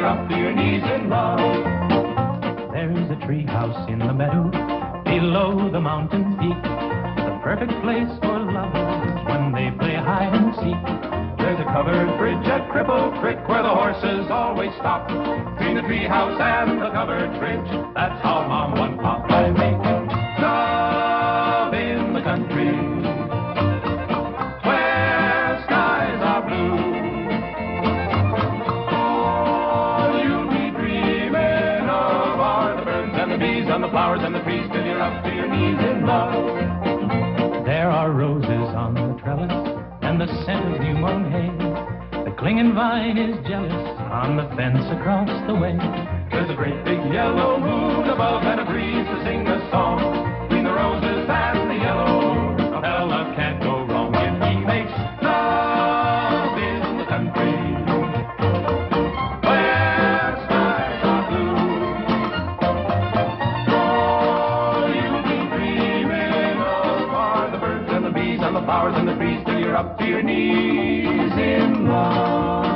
up to your knees in love. There's a tree house in the meadow below the mountain peak, the perfect place for lovers when they play hide and seek. There's a covered bridge at Cripple Creek where the horses always stop. Between the tree house and the covered bridge, that's how Mom and Pop I make love in the country where skies are blue. All you'll be dreaming of are the birds and the bees and the flowers and the trees till you're up to your knees in love. There are roses on the trellis and the scent of new mown hay. The clinging vine is jealous on the fence across the way. There's a great big yellow moon above and a breeze to sing a song. Between the roses and the yellow, a fella can't go wrong if he makes love in the country where skies are blue. All you'll be dreaming of are the birds and the bees and the flowers and the trees till you're up to your knees in love.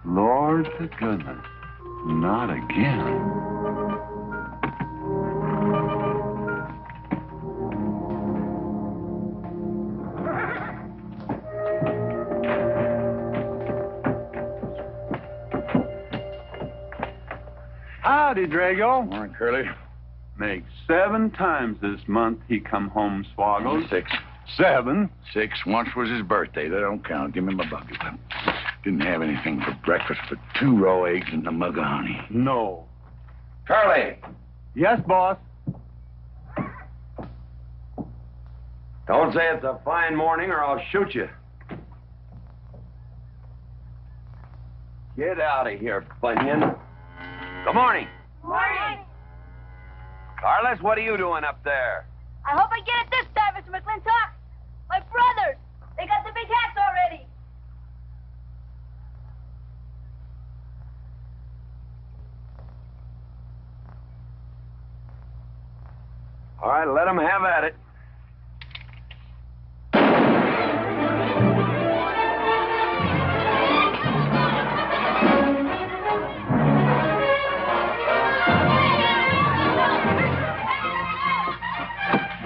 Lord to goodness, not again. Howdy, Drago. Morning, Curly. Makes 7 times this month he come home swoggled. 6. 7? 6. Once was his birthday. That don't count. Give me my bucket. Didn't have anything for breakfast but 2 raw eggs and a mug of honey. No. Curly, Yes, boss. don't say it's a fine morning or I'll shoot you. Get out of here, Bunyan. Good morning. Morning. Carlos, what are you doing up there? I hope I get it this time, Mr. McLintock. My brothers, they got the big hats already. All right, let them have at it.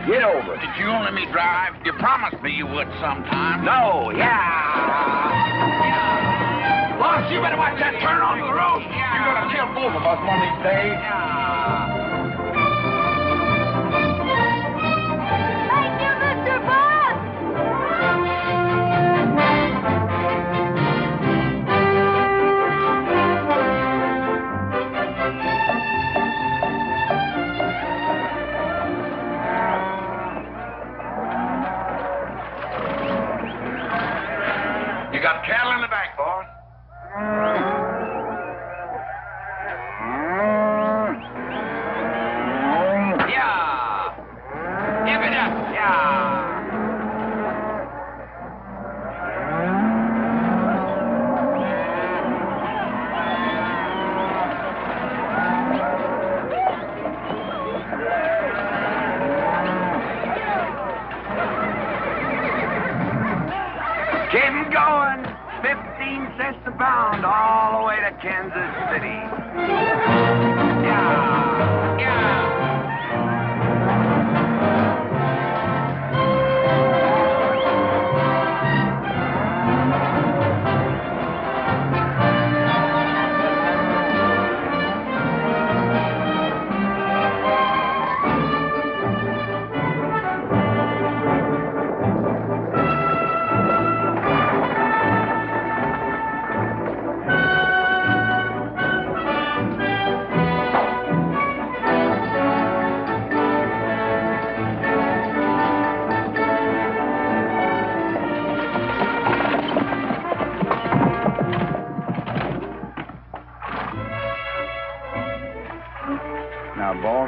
Get over it. Did you let me drive? You promised me you would sometime. No, yeah. Boss, you better watch that turn onto the road. You're gonna kill both of us one of these days. Thank you, Mr. Boss. You got cattle in the back, boss. Yeah. Give it up. Yeah. Keep 'em going. 15 cents a pound all the way to Kansas City. Yeah. Yeah.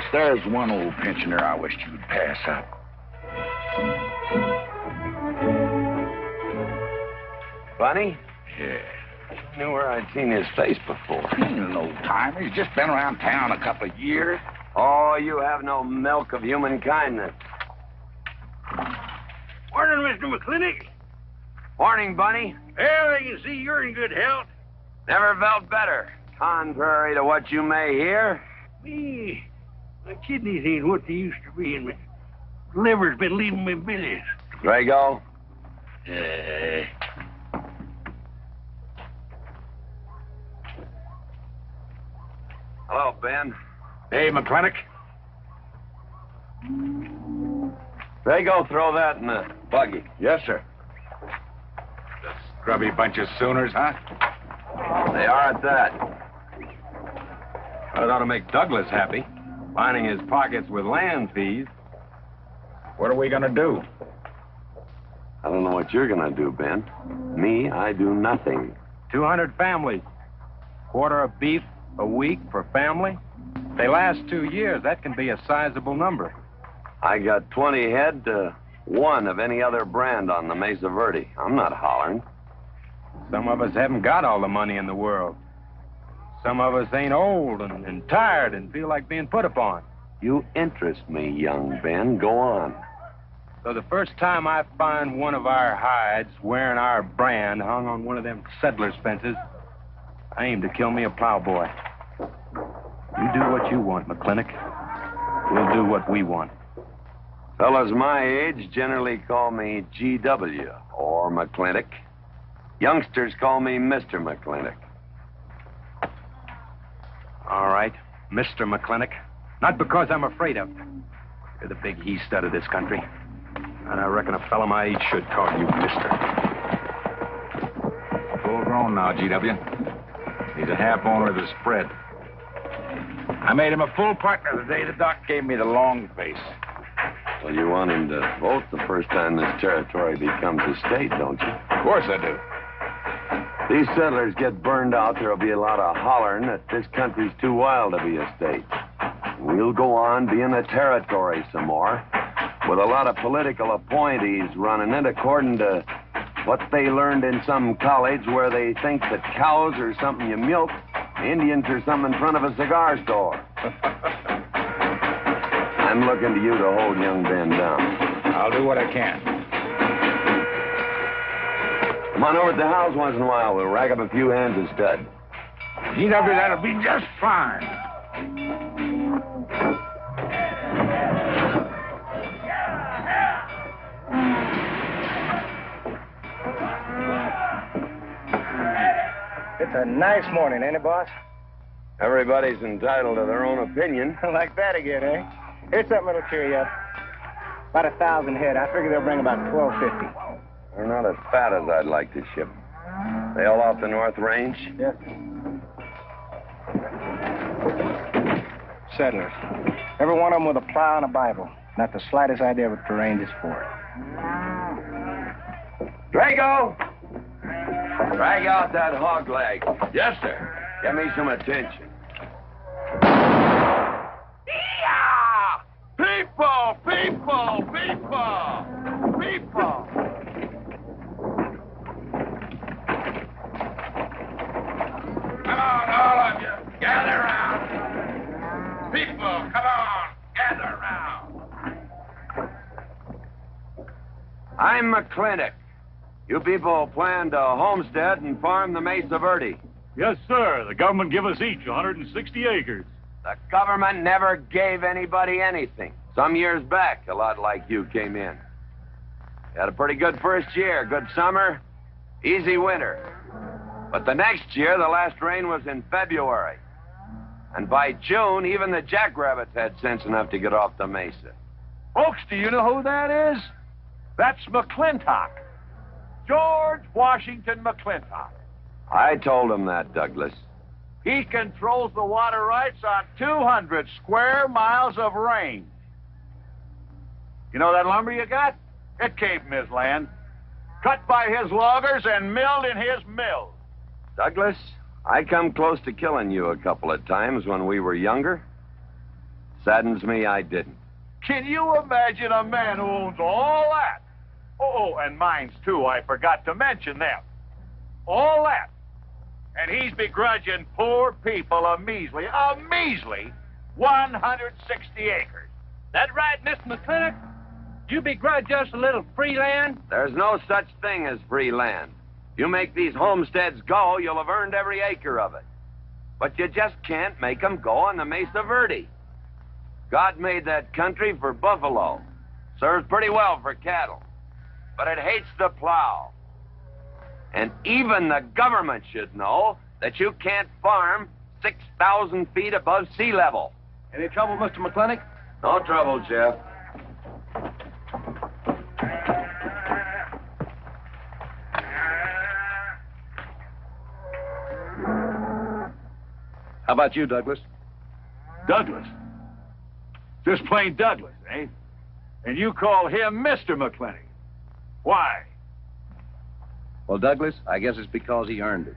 boss, there's one old pensioner I wished you'd pass up. Bunny? Yeah. I knew where I'd seen his face before. He's an old timer. He's just been around town a couple of years. Oh, you have no milk of human kindness. Morning, Mr. McClintock. Morning, Bunny. Well, I can see you're in good health. Never felt better. Contrary to what you may hear. Me, my kidneys ain't what they used to be, and my liver's been leaving me business. Drago? Hello, Ben. Hey, McClintock. Drago, throw that in the buggy. Yes, sir. The scrubby bunch of Sooners, huh? They are at that. That ought to make Douglas happy, lining his pockets with land fees. What are we gonna do? I don't know what you're gonna do, Ben. Me, I do nothing. 200 families. Quarter of beef a week for family. If they last 2 years, that can be a sizable number. I got 20 head to 1 of any other brand on the Mesa Verde. I'm not hollering. Some of us haven't got all the money in the world. Some of us ain't old and tired and feel like being put upon. You interest me, young Ben. Go on. So the first time I find one of our hides wearing our brand hung on one of them settlers' fences, I aim to kill me a plowboy. You do what you want, McClintock. We'll do what we want. Fellas my age generally call me GW or McClintock. Youngsters call me Mr. McClintock. All right, Mr. McClintock. Not because I'm afraid of you. You're the big he-stud of this country. And I reckon a fella my age should call you Mister. Full grown now, GW. He's a half owner of the spread. I made him a full partner the day the doc gave me the long face. Well, you want him to vote the first time this territory becomes a state, don't you? Of course I do. These settlers get burned out, there'll be a lot of hollering that this country's too wild to be a state. We'll go on being a territory some more, with a lot of political appointees running it according to what they learned in some college where they think that cows are something you milk, Indians are something in front of a cigar store. I'm looking to you to hold young Ben down. I'll do what I can. Come on over to the house once in a while. We'll rack up a few hands of stud. GW, that'll be just fine. It's a nice morning, ain't it, boss? Everybody's entitled to their own opinion. Like that again, eh? Here's something that'll cheer you up. About 1,000 head. I figure they'll bring about 1,250. They're not as fat as I'd like to ship. They all off the North Range? Yes. Settlers. Every one of them with a plow and a Bible. Not the slightest idea what terrain is for. Drago! Drag out that hog leg. Yes, sir. Get me some attention. Yeah! People! People! People! People! Come on, all of you. Gather around. People, come on. Gather around. I'm Mclintock. You people plan to homestead and farm the Mesa Verde. Yes, sir. The government give us each 160 acres. The government never gave anybody anything. Some years back, a lot like you came in. You had a pretty good first year, good summer, easy winter. But the next year, the last rain was in February. And by June, even the jackrabbits had sense enough to get off the mesa. Folks, do you know who that is? That's Mclintock. George Washington Mclintock. I told him that, Douglas. He controls the water rights on 200 square miles of range. You know that lumber you got? It came from his land. Cut by his loggers and milled in his mill. Douglas, I come close to killing you a couple of times when we were younger. Saddens me I didn't. Can you imagine a man who owns all that? Oh, and mines, too. I forgot to mention them. All that. And he's begrudging poor people a measly 160 acres. That right, Mr. McClintock? You begrudge us a little free land? There's no such thing as free land. If you make these homesteads go, you'll have earned every acre of it. But you just can't make them go on the Mesa Verde. God made that country for buffalo. Serves pretty well for cattle. But it hates the plow. And even the government should know that you can't farm 6,000 feet above sea level. Any trouble, Mr. McClintock? No trouble, Jeff. How about you, Douglas? Douglas? Just plain Douglas, eh? And you call him Mr. McClintock. Why? Well, Douglas, I guess it's because he earned it.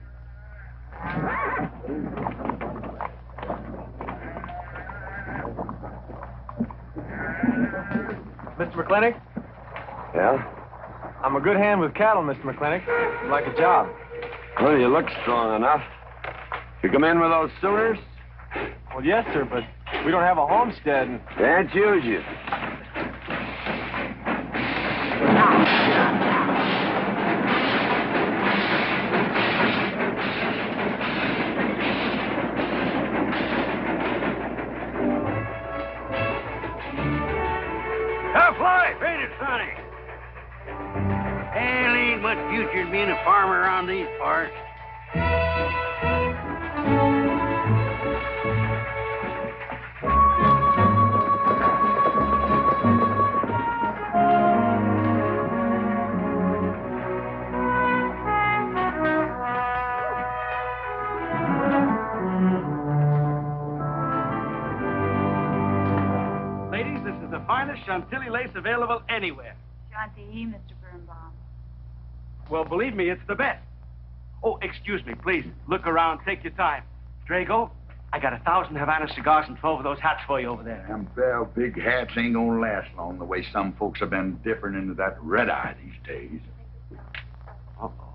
Mr. McClintock? Yeah? I'm a good hand with cattle, Mr. McClintock. I'd like a job. Well, you look strong enough. You come in with those Sooners? Well, yes, sir, but we don't have a homestead. And... Can't use you. Half life, ain't it, Sonny? Hell, ain't much future in being a farmer around these parts. Ladies, this is the finest Chantilly lace available anywhere. Chantilly, Mr. Birnbaum. Well, believe me, it's the best. Oh, excuse me, please. Look around. Take your time. Drago, I got 1,000 Havana cigars and 12 of those hats for you over there. Them bell big hats ain't gonna last long the way some folks have been dipping into that red eye these days. Uh-oh.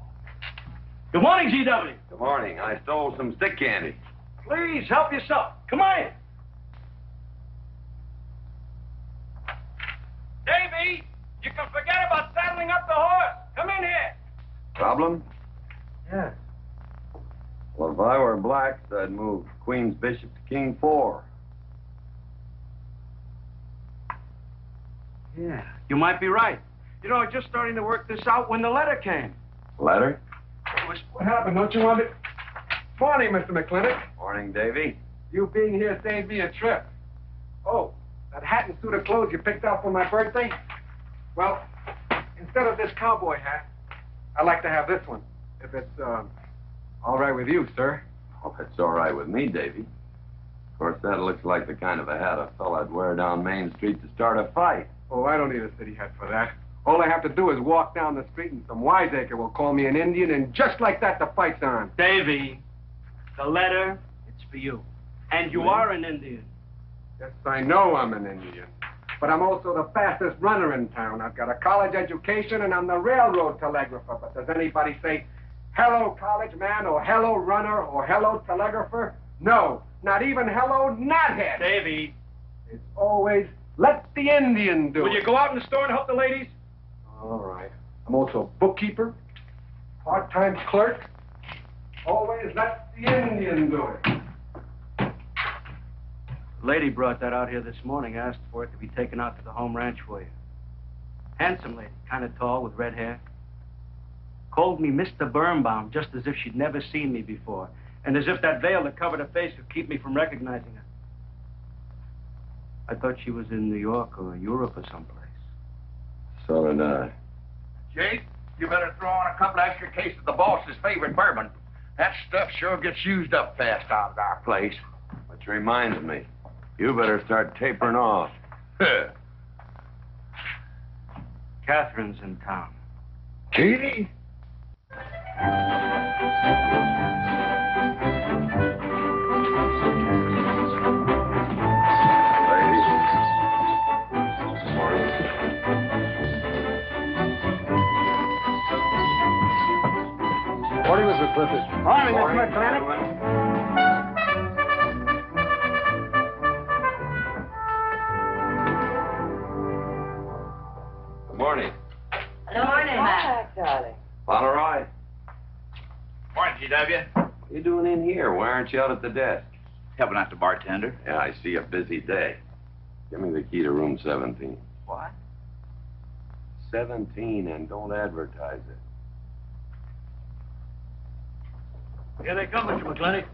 Good morning, G.W. Good morning. I stole some stick candy. Please, help yourself. Come on in. Davy, you can forget about saddling up the horse. Come in here. Problem? Yes. Well, if I were blacks, I'd move Queen's Bishop to King 4. Yeah, you might be right. You know, I was just starting to work this out when the letter came. Letter? What happened? Don't you want it? Morning, Mr. McClintock. Morning, Davy. You being here saved me a trip. Oh, that hat and suit of clothes you picked out for my birthday? Well, instead of this cowboy hat, I'd like to have this one. If it's, all right with you, sir. Oh, it's all right with me, Davy. Of course, that looks like the kind of a hat a fella'd wear down Main Street to start a fight. Oh, I don't need a city hat for that. All I have to do is walk down the street and some wiseacre will call me an Indian, and just like that, the fight's on. Davy, the letter, it's for you. And you are an Indian. Yes, I know I'm an Indian. But I'm also the fastest runner in town. I've got a college education, and I'm the railroad telegrapher. But does anybody say, hello, college man, or hello, runner, or hello, telegrapher? No, not even hello, knothead. Davy. It's always, let the Indian do it. Will you go out in the store and help the ladies? All right. I'm also bookkeeper, part-time clerk. Always let the Indian do it. The lady brought that out here this morning, asked for it to be taken out to the home ranch for you. Handsome lady, kind of tall with red hair. Called me Mr. Birnbaum, just as if she'd never seen me before, and as if that veil that covered her face would keep me from recognizing her. I thought she was in New York or Europe or someplace. So did I. Jake, you better throw on a couple extra cases of the boss's favorite bourbon. That stuff sure gets used up fast out at our place. Which reminds me, you better start tapering off. Catherine's in town. Katie? Clifford. Morning, Mr. McLaglen. Good morning. Good morning, Matt. Darling. On a ride. Morning, GW. What are you doing in here? Why aren't you out at the desk? Helping out the bartender. Yeah, I see a busy day. Give me the key to room 17. What? 17, and don't advertise it. Here they come, Mr. McClintock.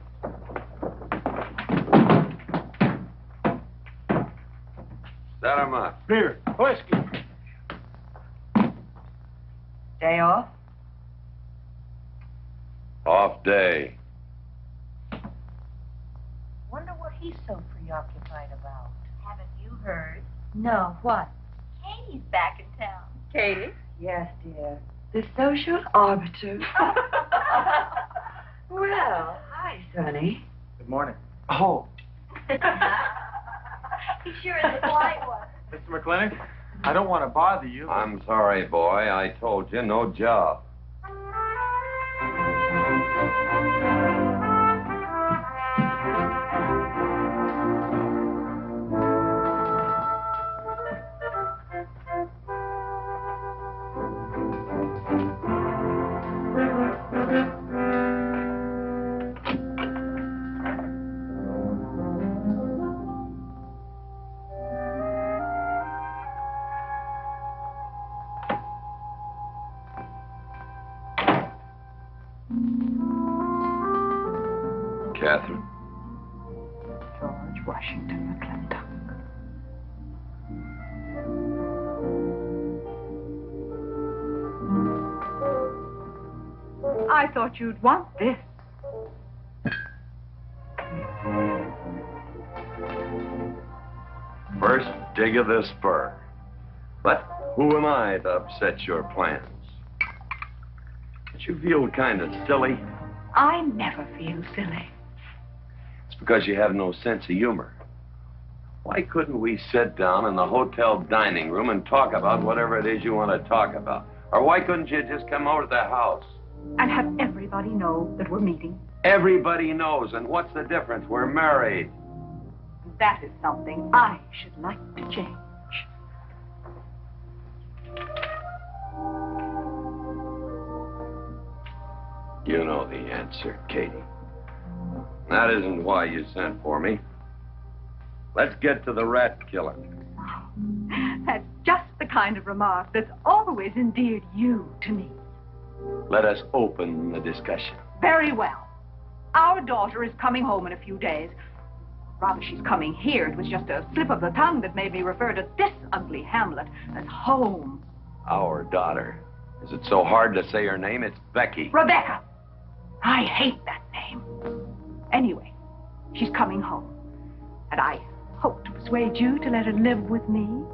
Set 'em up. Beer, whiskey. Day off? Off day. Wonder what he's so preoccupied about. Haven't you heard? No, what? Katie's back in town. Katie? Yes, dear. The social arbiter. Well, hi, Sonny. Good morning. Oh. He sure is a polite one. Mr. McClintock, I don't want to bother you. I'm sorry, boy. I told you, no job. Catherine? George Washington McClintock. I thought you'd want this. First dig of the spur. But who am I to upset your plans? Don't you feel kind of silly? I never feel silly. It's because you have no sense of humor. Why couldn't we sit down in the hotel dining room and talk about whatever it is you want to talk about? Or why couldn't you just come over to the house? And have everybody know that we're meeting. Everybody knows, and what's the difference? We're married. That is something I should like to change. You know the answer, Katie. That isn't why you sent for me. Let's get to the rat killing. That's just the kind of remark that's always endeared you to me. Let us open the discussion. Very well. Our daughter is coming home in a few days. Rather, she's coming here. It was just a slip of the tongue that made me refer to this ugly hamlet as home. Our daughter. Is it so hard to say her name? It's Becky. Rebecca. I hate that name. Anyway, she's coming home. And I hope to persuade you to let her live with me.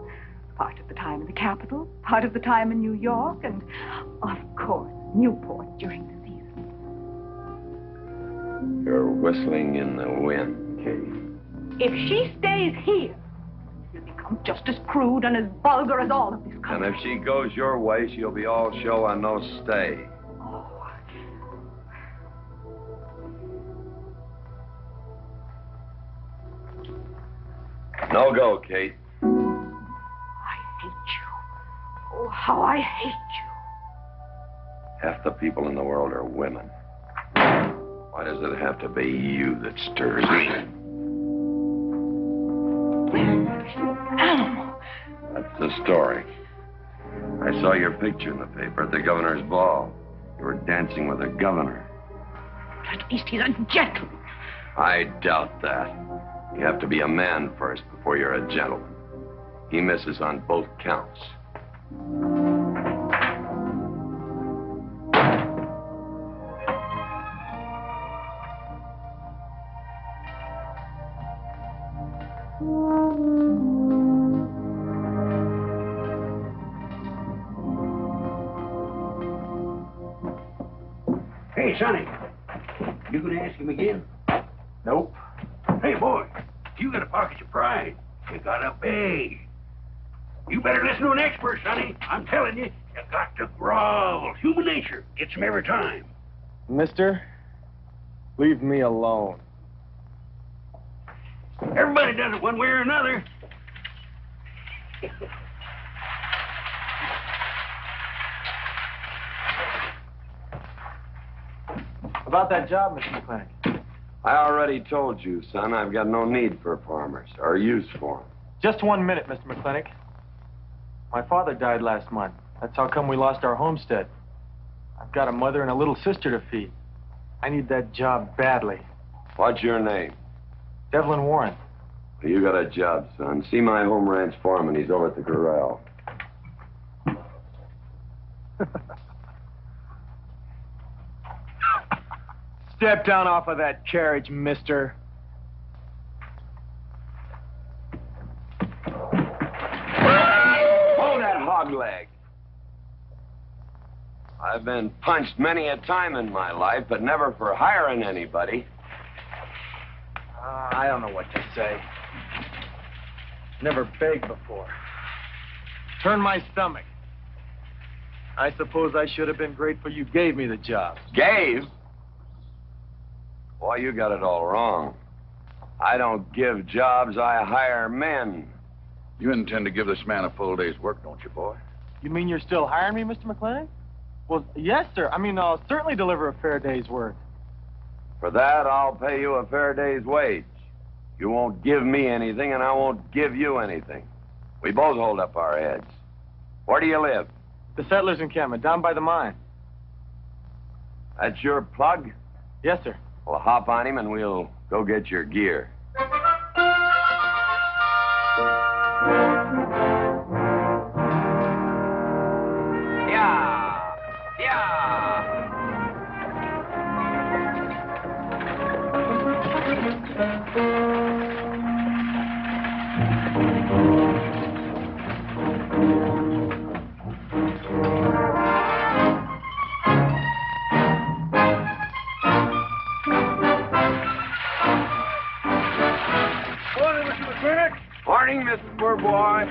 Part of the time in the capital, part of the time in New York, and, of course, Newport during the season. You're whistling in the wind, Katie. If she stays here, she'll become just as crude and as vulgar as all of this country. And if she goes your way, she'll be all show and no stay. Oh. No go, Kate. I hate you. Oh, how I hate you. Half the people in the world are women. Why does it have to be you that stirs me? Animal. That's the story. I saw your picture in the paper at the governor's ball. You were dancing with the governor. At least he's a gentleman. I doubt that. You have to be a man first before you're a gentleman. He misses on both counts. Hey, Sonny, you gonna ask him again? Nope. Hey, boy, you got a pocket of pride. You got a bag. You better listen to an expert, Sonny. I'm telling you, you got to grovel. Human nature gets him every time. Mister, leave me alone. Everybody does it one way or another. About that job, Mr. McClintock. I already told you, son, I've got no need for farmers or use for them. Just 1 minute, Mr. McClintock. My father died last month. That's how come we lost our homestead. I've got a mother and a little sister to feed. I need that job badly. What's your name? Devlin Warren. You got a job, son. See my home ranch foreman. He's over at the corral. Step down off of that carriage, mister. Hold that hog leg. I've been punched many a time in my life, but never for hiring anybody. I don't know what to say. Never begged before. Turn my stomach. I suppose I should have been grateful you gave me the job. Gave? Boy, you got it all wrong. I don't give jobs, I hire men. You intend to give this man a full day's work, don't you, boy? You mean you're still hiring me, Mr. McLaglen? Well, yes, sir. I mean, I'll certainly deliver a fair day's work. For that, I'll pay you a fair day's wage. You won't give me anything, and I won't give you anything. We both hold up our heads. Where do you live? The settlers' encampment, down by the mine. That's your plug? Yes, sir. Well, hop on him, and we'll go get your gear. Morning, Mr. Poor Boy.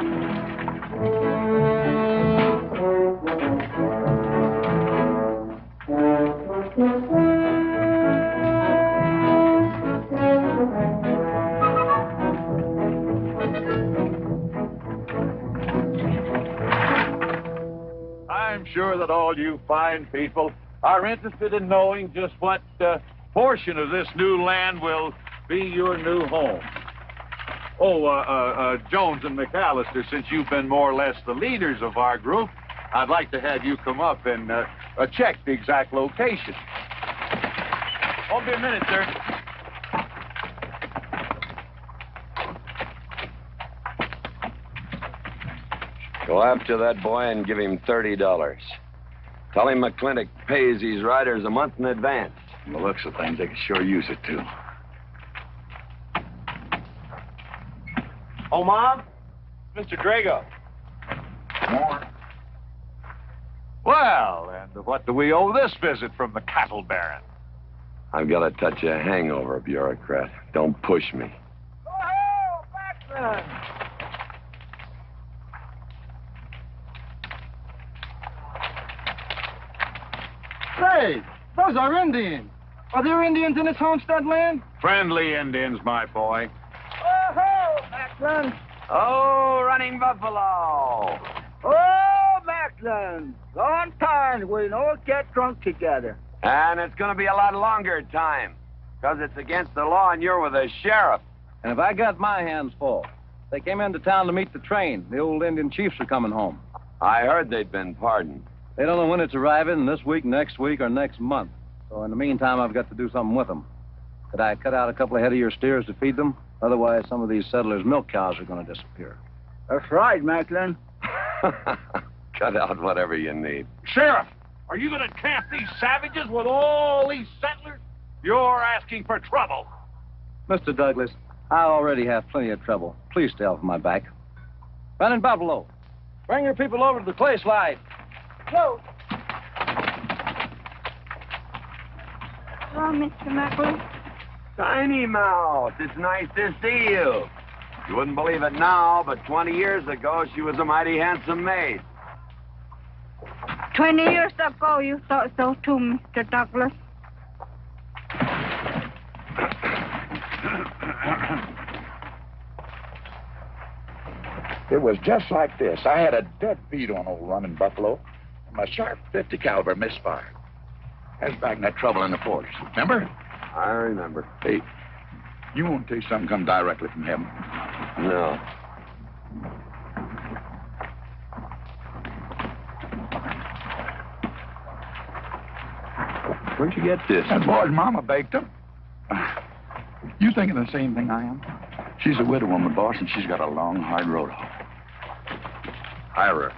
I'm sure that all you fine people are interested in knowing just what portion of this new land will be your new home. Oh, Jones and McAllister, since you've been more or less the leaders of our group, I'd like to have you come up and check the exact location. Won't be a minute, sir. Go after that boy and give him $30. Tell him McClintock pays these riders a month in advance. From the looks of things, they can sure use it, too. Oh, Mom? Mr. Drago. More. Well, and what do we owe this visit from the cattle baron? I've got a touch of hangover, bureaucrat. Don't push me. Oh, Batjac! Say, those are Indians. Are there Indians in this homestead land? Friendly Indians, my boy. Oh, McLaglen! Oh, running buffalo. Oh, McLaglen! Long time we don't get drunk together. And it's going to be a lot longer time, because it's against the law and you're with the sheriff. And if I got my hands full, they came into town to meet the train. The old Indian chiefs are coming home. I heard they'd been pardoned. They don't know when it's arriving, this week, next week, or next month. So in the meantime, I've got to do something with them. Could I cut out a couple of head of your steers to feed them? Otherwise, some of these settlers' milk cows are going to disappear. That's right, McLaglen. Cut out whatever you need. Sheriff, are you going to camp these savages with all these settlers? You're asking for trouble. Mr. Douglas, I already have plenty of trouble. Please stay off my back. Running buffalo. Bring your people over to the clay slide. Go. Hello, Mr. McLaglen. Tiny Mouth, it's nice to see you. You wouldn't believe it now, but 20 years ago, she was a mighty handsome maid. 20 years ago, you thought so too, Mr. Douglas. It was just like this. I had a dead beat on old running buffalo, and my sharp 50 caliber misfired. I was back in that trouble in the forest. Remember? I remember. Hey, you want to tell you something come directly from heaven? No. Where'd you get this? That boy's mama baked them. You thinking the same thing I am? She's a widow woman, boss, and she's got a long, hard road home. Hire her.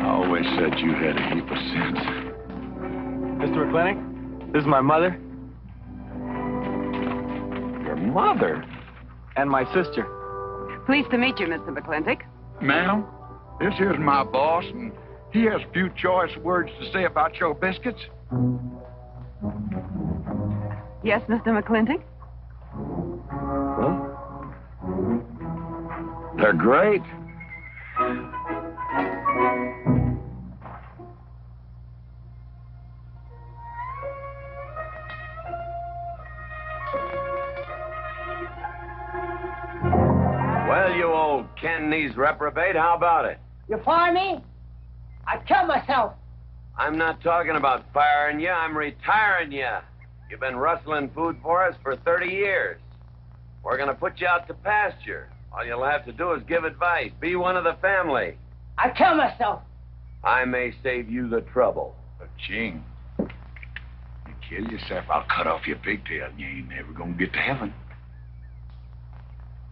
I always said you had a heap of sense. Mr. McClintock, this is my mother. Your mother? And my sister. Pleased to meet you, Mr. McClintock. Ma'am, this here's my boss, and he has a few choice words to say about your biscuits. Yes, Mr. McClintock? Huh? They're great. Well, you old Cantonese reprobate, how about it? You fire me? I'd kill myself. I'm not talking about firing you, I'm retiring you. You've been rustling food for us for 30 years. We're gonna put you out to pasture. All you'll have to do is give advice. Be one of the family. I'd kill myself. I may save you the trouble. But, Ching, you kill yourself, I'll cut off your pigtail, and you ain't never gonna get to heaven.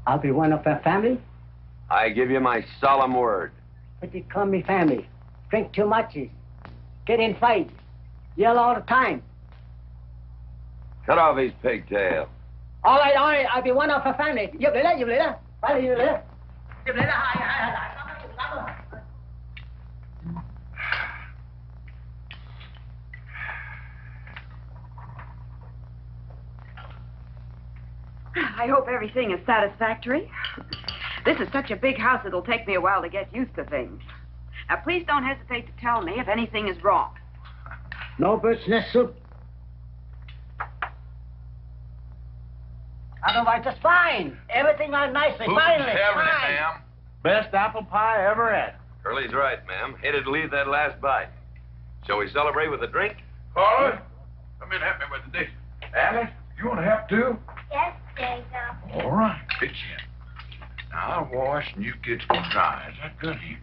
I'll be one of the family. I give you my solemn word. But you call me family. Drink too much. Get in fight. Yell all the time. Cut off his pigtail. All right, I'll be one of the family. You believe that? Family, you believe that? I hope everything is satisfactory. This is such a big house, it'll take me a while to get used to things. Now, please don't hesitate to tell me if anything is wrong. No bird's nest soup. Otherwise, it's fine. Everything is nicely, finally. Fine. Ma'am. Best apple pie I ever had. Curly's right, ma'am. Hated to leave that last bite. Shall we celebrate with a drink? Carly, come in and help me with the dish. Alice, you want to help too? Yes, Jacob. All right, pitch in. Now I'll wash and you kids can dry. Is that good here?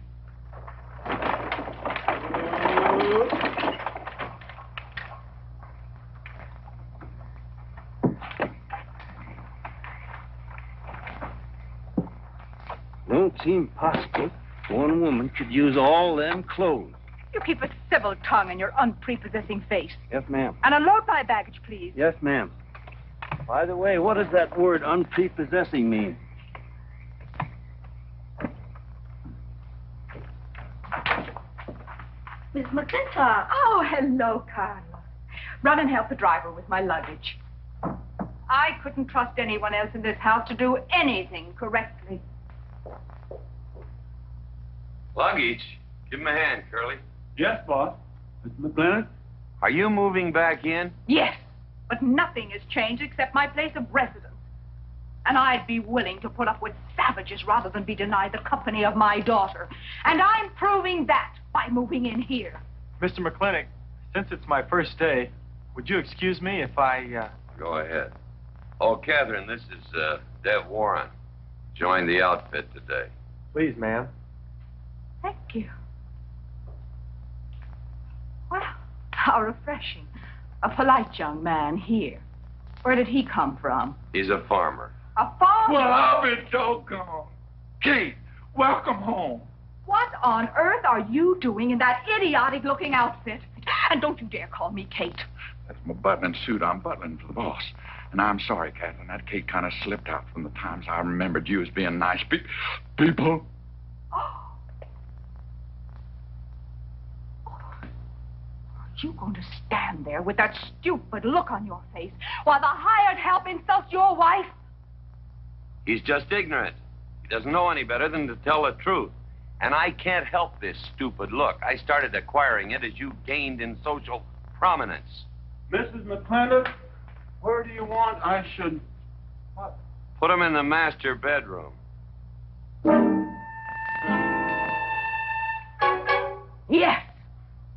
Don't seem possible one woman could use all them clothes. You keep a civil tongue and your unprepossessing face. Yes, ma'am. And unload my baggage, please. Yes, ma'am. By the way, what does that word unprepossessing mean? Miss Mclintock. Oh, hello, Carla. Run and help the driver with my luggage. I couldn't trust anyone else in this house to do anything correctly. Luggage? Give him a hand, Curly. Yes, boss. Mr. McClintock? Are you moving back in? Yes, but nothing has changed except my place of residence. And I'd be willing to put up with savages rather than be denied the company of my daughter. And I'm proving that by moving in here. Mr. McClintock, since it's my first day, would you excuse me if I, Go ahead. Oh, Catherine, this is, Dev Warren. Joined the outfit today. Please, ma'am. Thank you. Well, how refreshing. A polite young man here. Where did he come from? He's a farmer. A farmer? Well, I'll be doggone. Kate, welcome home. What on earth are you doing in that idiotic-looking outfit? And don't you dare call me Kate. That's my butling suit. I'm butling for the boss. And I'm sorry, Catherine. That Kate kind of slipped out from the times I remembered you as being nice people. Are you going to stand there with that stupid look on your face while the hired help insults your wife? He's just ignorant. He doesn't know any better than to tell the truth. And I can't help this stupid look. I started acquiring it as you gained in social prominence. Mrs. McClintock, where do you want I should... What? Put him in the master bedroom. Yes.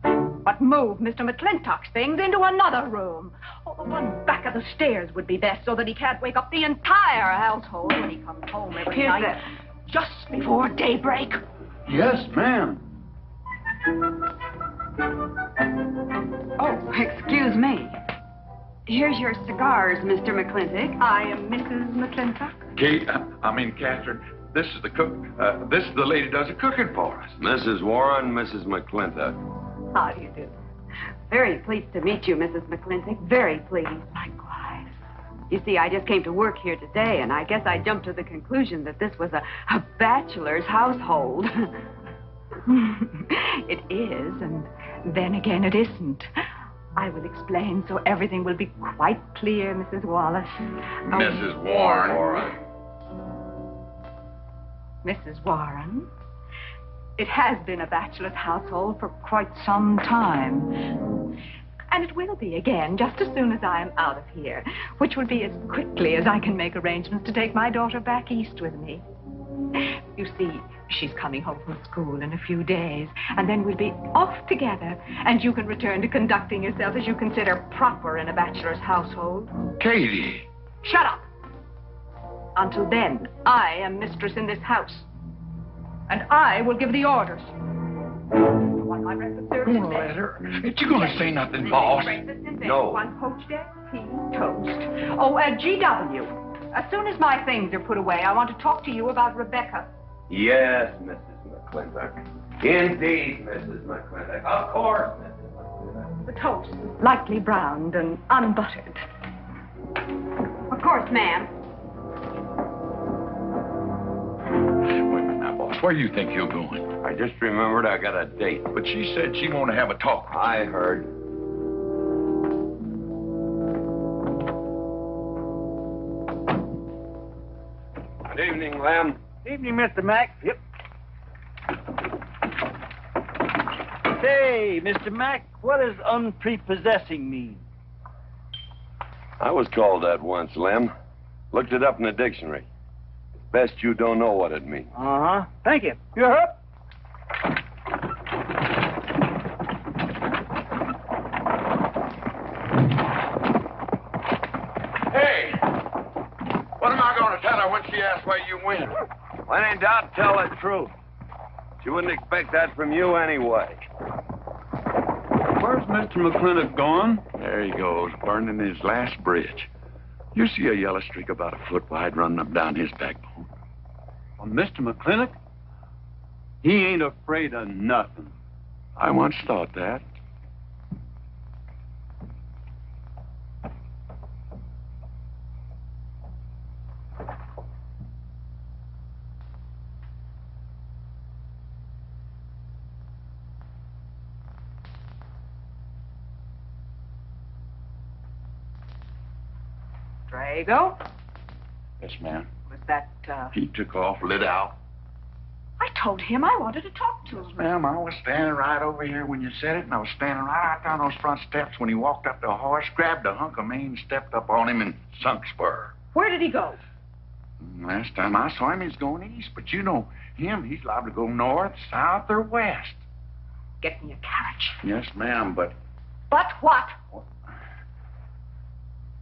But move Mr. McClintock's things into another room. Oh, the one back of the stairs would be best so that he can't wake up the entire household when he comes home every night. Just before daybreak. Yes, ma'am. Oh, excuse me. Here's your cigars, Mr. McClintock. I am Mrs. McClintock. Kate, Catherine, this is the cook. This is the lady does the cooking for us. Mrs. Warren, Mrs. McClintock. How do you do? Very pleased to meet you, Mrs. McClintock. Very pleased. Likewise. You see, I just came to work here today, and I guess I jumped to the conclusion that this was a bachelor's household. It is, and then again it isn't. I will explain so everything will be quite clear, Mrs. Wallace. Mrs. Warren. Mrs. Warren, it has been a bachelor's household for quite some time. And it will be again just as soon as I am out of here, which will be as quickly as I can make arrangements to take my daughter back east with me. You see, she's coming home from school in a few days, and then we'll be off together, and you can return to conducting yourself as you consider proper in a bachelor's household. Katie! Shut up! Until then, I am mistress in this house, and I will give the orders. What my breakfast service is. Let her. Ain't you gonna say nothing, boss? No. 1 poached egg, tea, toast. Oh, GW. As soon as my things are put away, I want to talk to you about Rebecca. Yes, Mrs. McClintock. Indeed, Mrs. McClintock. Of course, Mrs. McClintock. The toast, lightly browned and unbuttered. Of course, ma'am. Wait a minute now, boss. Where do you think you're going? I just remembered I got a date. But she said she wanted to have a talk. I heard. Good evening, Lem. Evening, Mr. Mac. Yep. Say, Mr. Mac, what does unprepossessing mean? I was called that once, Lem. Looked it up in the dictionary. Best you don't know what it means. Uh-huh. Thank you. You're up. Hey! What am I going to tell her when she asks where you went? When in doubt, tell the truth. She wouldn't expect that from you anyway. Where's Mr. McClintock gone? There he goes, burning his last bridge. You see a yellow streak about a foot wide running up down his backbone. Well, Mr. McClintock? He ain't afraid of nothing. I once thought that. Drago? Yes, ma'am. Was that, He took off, lit out. I told him I wanted to talk to him. Ma'am, I was standing right over here when you said it, and I was standing right out down those front steps when he walked up to a horse, grabbed a hunk of mane, stepped up on him, and sunk spur. Where did he go? Last time I saw him, he was going east, but you know him, he's liable to go north, south, or west. Get me a carriage. Yes, ma'am, but But what?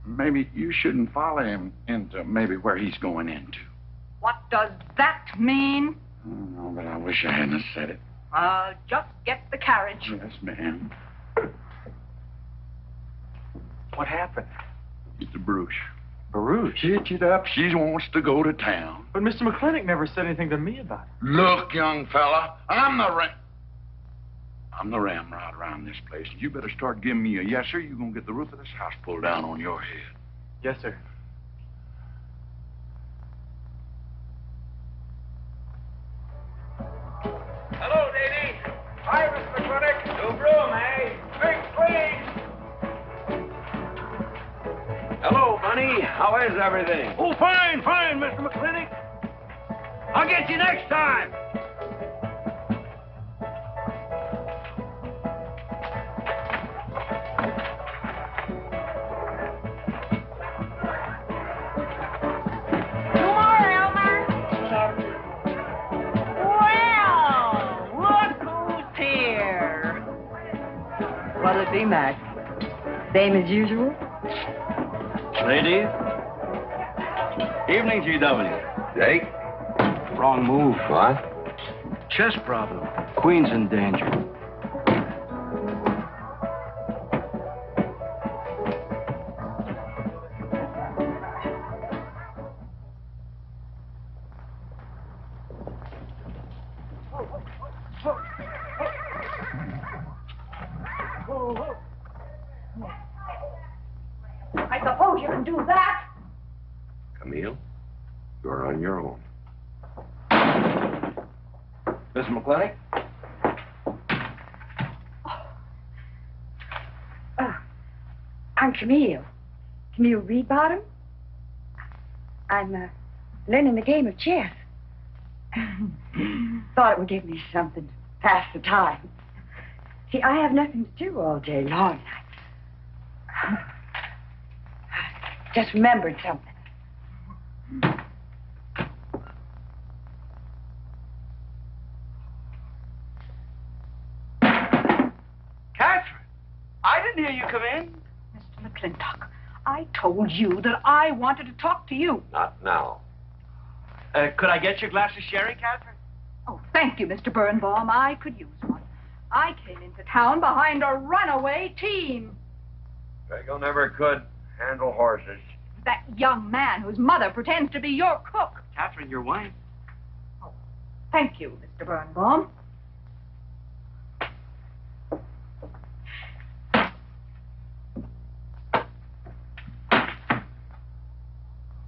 maybe you shouldn't follow him into maybe where he's going into. What does that mean? Oh, but I wish I hadn't said it. Just get the carriage. Yes, ma'am. What happened? It's a Bruce. Baruch? Hitch it up. She wants to go to town. But Mr. McClintock never said anything to me about it. Look, young fella, I'm the ramrod around this place. You better start giving me a yes, sir. You're going to get the roof of this house pulled down on your head. Yes, sir. Hello, lady. Hi, Mr. McClintock. New broom, eh? Big, please. Hello, Bunny. How is everything? Oh, fine, Mr. McClintock. I'll get you next time. What'll it be, Mac? Same as usual? Ladies? Evening, GW. Jake? Wrong move. What? Chess problem. Queen's in danger. I suppose you can do that. Camille, you're on your own. Mr. McClintock? I'm Camille. Camille Reedbottom. I'm learning the game of chess. Thought it would give me something to pass the time. See, I have nothing to do all day long. I just remembered something. Catherine, I didn't hear you come in. Mr. McClintock, I told you that I wanted to talk to you. Not now. Could I get you a glass of sherry, Catherine? Oh, thank you, Mr. Birnbaum. I could use one. I came into town behind a runaway team. Drago never could handle horses. That young man whose mother pretends to be your cook. Catherine, your wife. Oh, thank you, Mr. Birnbaum.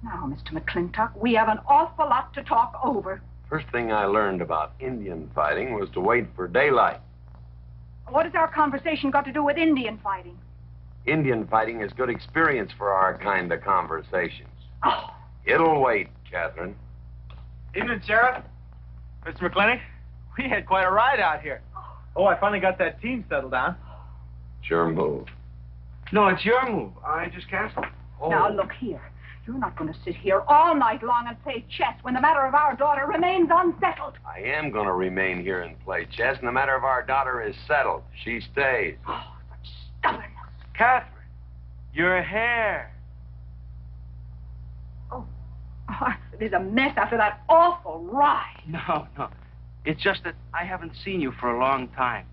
Now, Mr. McClintock, we have an awful lot to talk over. First thing I learned about Indian fighting was to wait for daylight. What has our conversation got to do with Indian fighting? Indian fighting is good experience for our kind of conversations. Oh. It'll wait, Catherine. Evening, Sheriff. Mr. McClintock, we had quite a ride out here. Oh, I finally got that team settled down. Sure move. No, it's your move. I just canceled. Oh. Now, look here. You're not going to sit here all night long and play chess when the matter of our daughter remains unsettled. I am going to remain here and play chess, and the matter of our daughter is settled. She stays. Oh, such stubbornness. Catherine, your hair. Oh, it is a mess after that awful ride. No. It's just that I haven't seen you for a long time.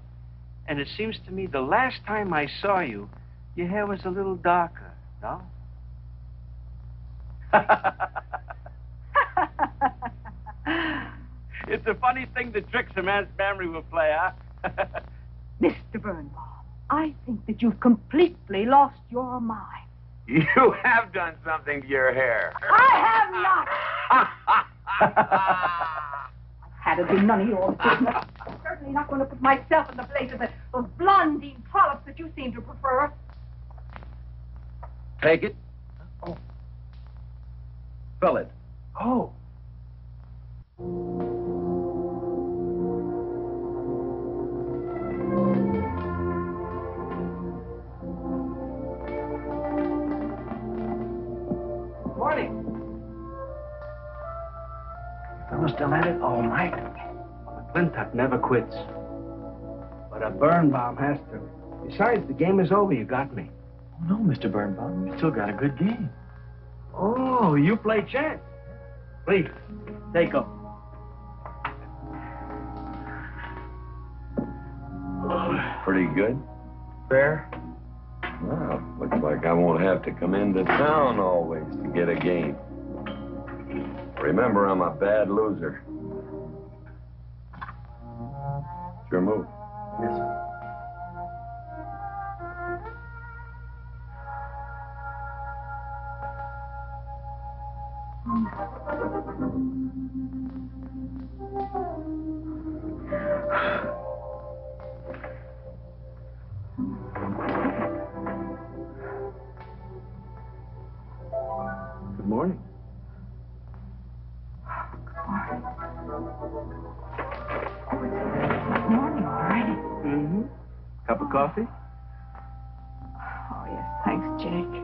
And it seems to me the last time I saw you, your hair was a little darker, no? It's a funny thing that tricks a man's memory will play, huh? Mr. Birnbaum, I think that you've completely lost your mind. You have done something to your hair. I have not. Had it been none of your business. I'm certainly not going to put myself in the place of those blondine trollops that you seem to prefer. Take it. Oh. Fill it. Oh. Morning. Fellas still at it all night. McClintock never quits. But a Birnbaum has to. Besides, the game is over. You got me. Oh, no, Mr. Birnbaum. You still got a good game. Oh, you play chess. Please, take them. Pretty good. Fair? Well, looks like I won't have to come into town always to get a game. Remember, I'm a bad loser. It's your move. Yes, sir. Good morning. Good morning, all right. Mm-hmm. Cup of coffee? Oh, yes, thanks, Jake.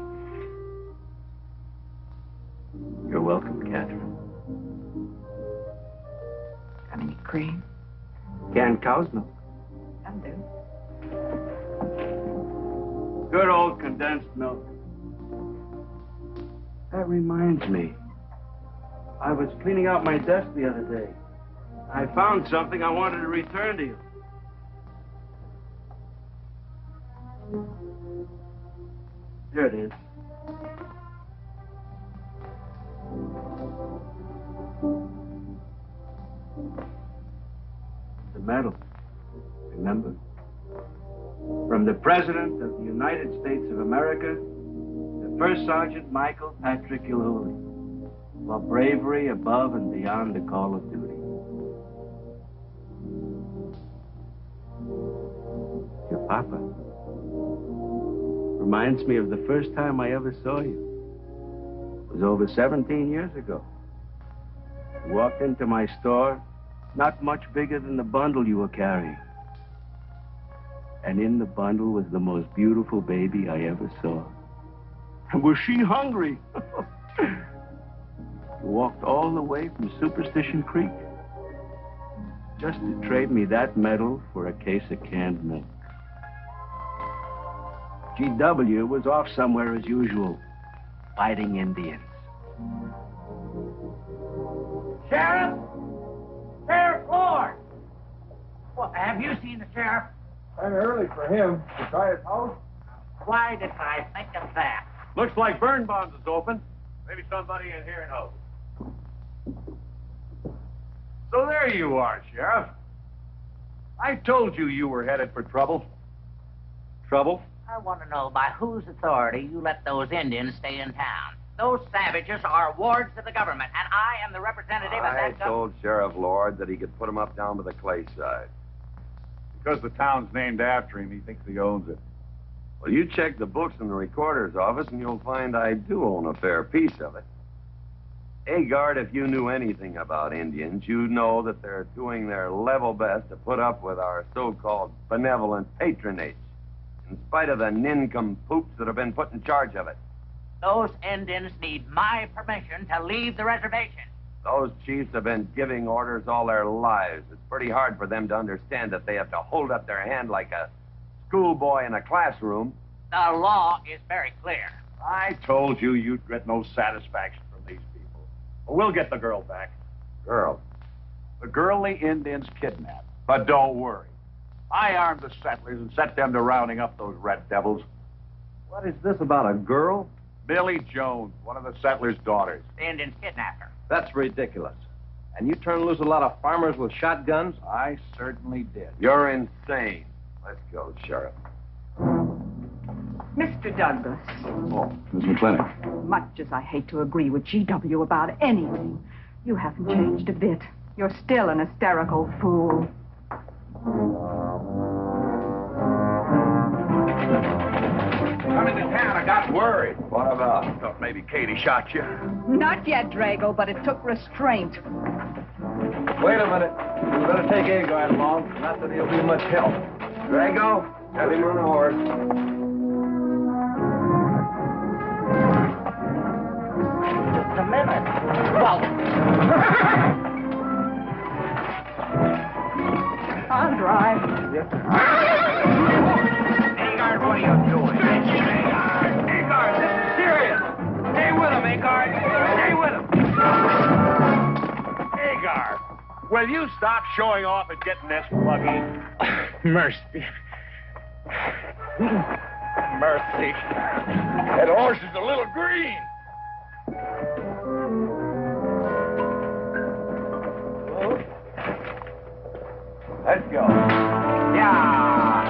You're welcome, Catherine. Got any cream? Canned cow's milk. That'll do. Good old condensed milk. That reminds me. I was cleaning out my desk the other day. I found something I wanted to return to you. Here it is. It's a medal. Remember? From the President of the United States of America, the First Sergeant Michael Patrick Gilhooly, for bravery above and beyond the call of duty. Your papa. Reminds me of the first time I ever saw you. It was over 17 years ago. You walked into my store, not much bigger than the bundle you were carrying. And in the bundle was the most beautiful baby I ever saw. And was she hungry? You walked all the way from Superstition Creek just to trade me that medal for a case of canned milk. GW was off somewhere as usual, fighting Indians. Sheriff! Sheriff Lord! Well, have you seen the sheriff? Kind of early for him. To try his house? Why did I think of that? Looks like Birnbaum's is open. Maybe somebody in here knows. So there you are, Sheriff. I told you you were headed for trouble. Trouble? I want to know by whose authority you let those Indians stay in town. Those savages are wards of the government, and I am the representative of I that told Sheriff Lord that he could put him up down to the clay side. Because the town's named after him, he thinks he owns it. Well, you check the books in the recorder's office, and you'll find I do own a fair piece of it. Agard, if you knew anything about Indians, you'd know that they're doing their level best to put up with our so-called benevolent patronage, in spite of the nincompoops that have been put in charge of it. Those Indians need my permission to leave the reservation. Those chiefs have been giving orders all their lives. It's pretty hard for them to understand that they have to hold up their hand like a schoolboy in a classroom. The law is very clear. I told you you'd get no satisfaction from these people. Well, we'll get the girl back. Girl? The girl the Indians kidnapped. But don't worry. I armed the settlers and set them to rounding up those red devils. What is this about a girl? Billy Jones, one of the settlers' daughters. The Indians kidnapped her. That's ridiculous. And you turn loose a lot of farmers with shotguns? I certainly did. You're insane. Let's go, Sheriff. Mr. Douglas, Oh, Miss McClintock. much as I hate to agree with GW about anything, you haven't changed a bit. You're still an hysterical fool. Coming to town, I got worried. What about? Thought maybe Katie shot you. Not yet, Drago, but it took restraint. Wait a minute. We better take Agard along. Not that he'll be much help. Drago, have him on a horse. Just a minute. Well, I'll drive. Yes, sir. Agard, what are you doing? Agard, this is serious. Stay with him, Agard. Stay with him. Agard, will you stop showing off and getting this buggy? Mercy. Mercy. That horse is a little green. Let's go. yeah.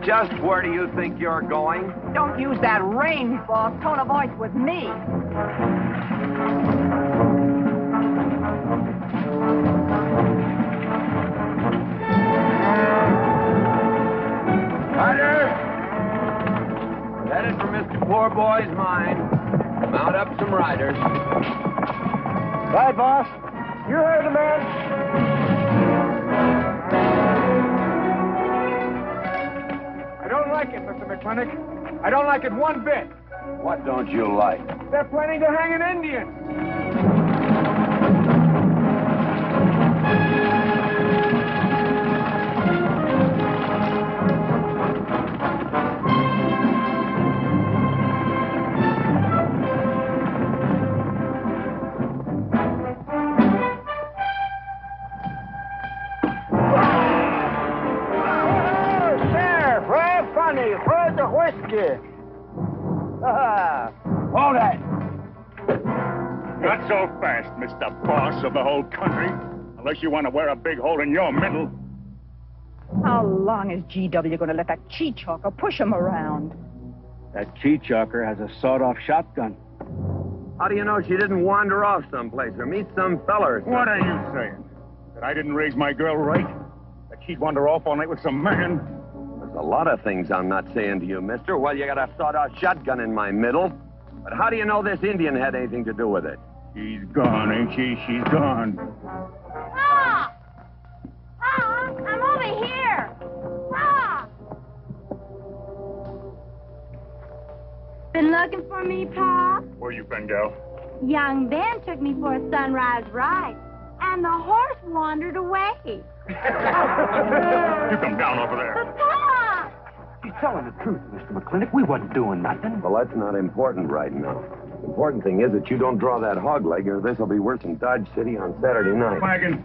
Just where do you think you're going? Don't use that range boss tone of voice with me. Carter! Headed for Mr. Poor Boy's mine. Mount up some riders. Right, boss. You heard the man. I don't like it, Mr. McClintock. I don't like it one bit. What don't you like? They're planning to hang an Indian. here. Hold that. Not so fast, Mr. Boss of the whole country. Unless you want to wear a big hole in your middle. How long is GW going to let that cheat-chalker push him around? That cheat-chalker has a sawed-off shotgun. How do you know she didn't wander off someplace or meet some fella or something? What are you saying? That I didn't raise my girl right? That she'd wander off all night with some man? There's a lot of things I'm not saying to you, mister. Well, you got a sawed-off shotgun in my middle. But how do you know this Indian had anything to do with it? She's gone, ain't she? She's gone. Pa! Pa! I'm over here! Pa! Been looking for me, Pa? Where you been, gal? Young Ben took me for a sunrise ride, and the horse wandered away. You come down over there. But, Pa! She's telling the truth, Mr. McClintock. We wasn't doing nothing. Well, that's not important right now. The important thing is that you don't draw that hog leg, or this will be worse than Dodge City on Saturday night. Wagon.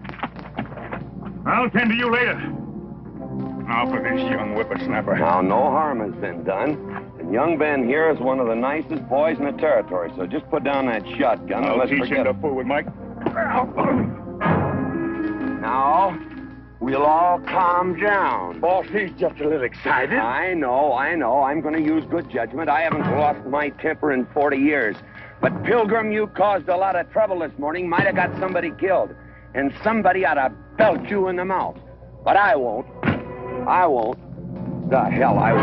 I'll tend to you later. Now for this young whippersnapper. Now, no harm has been done. And young Ben here is one of the nicest boys in the territory, so just put down that shotgun and I'll let's teach forget him to fool with Mike. Now, we'll all calm down. Boss, he's just a little excited. I know. I'm going to use good judgment. I haven't lost my temper in 40 years. But, Pilgrim, you caused a lot of trouble this morning. Might have got somebody killed. And somebody ought to belt you in the mouth. But I won't. I won't. The hell I will.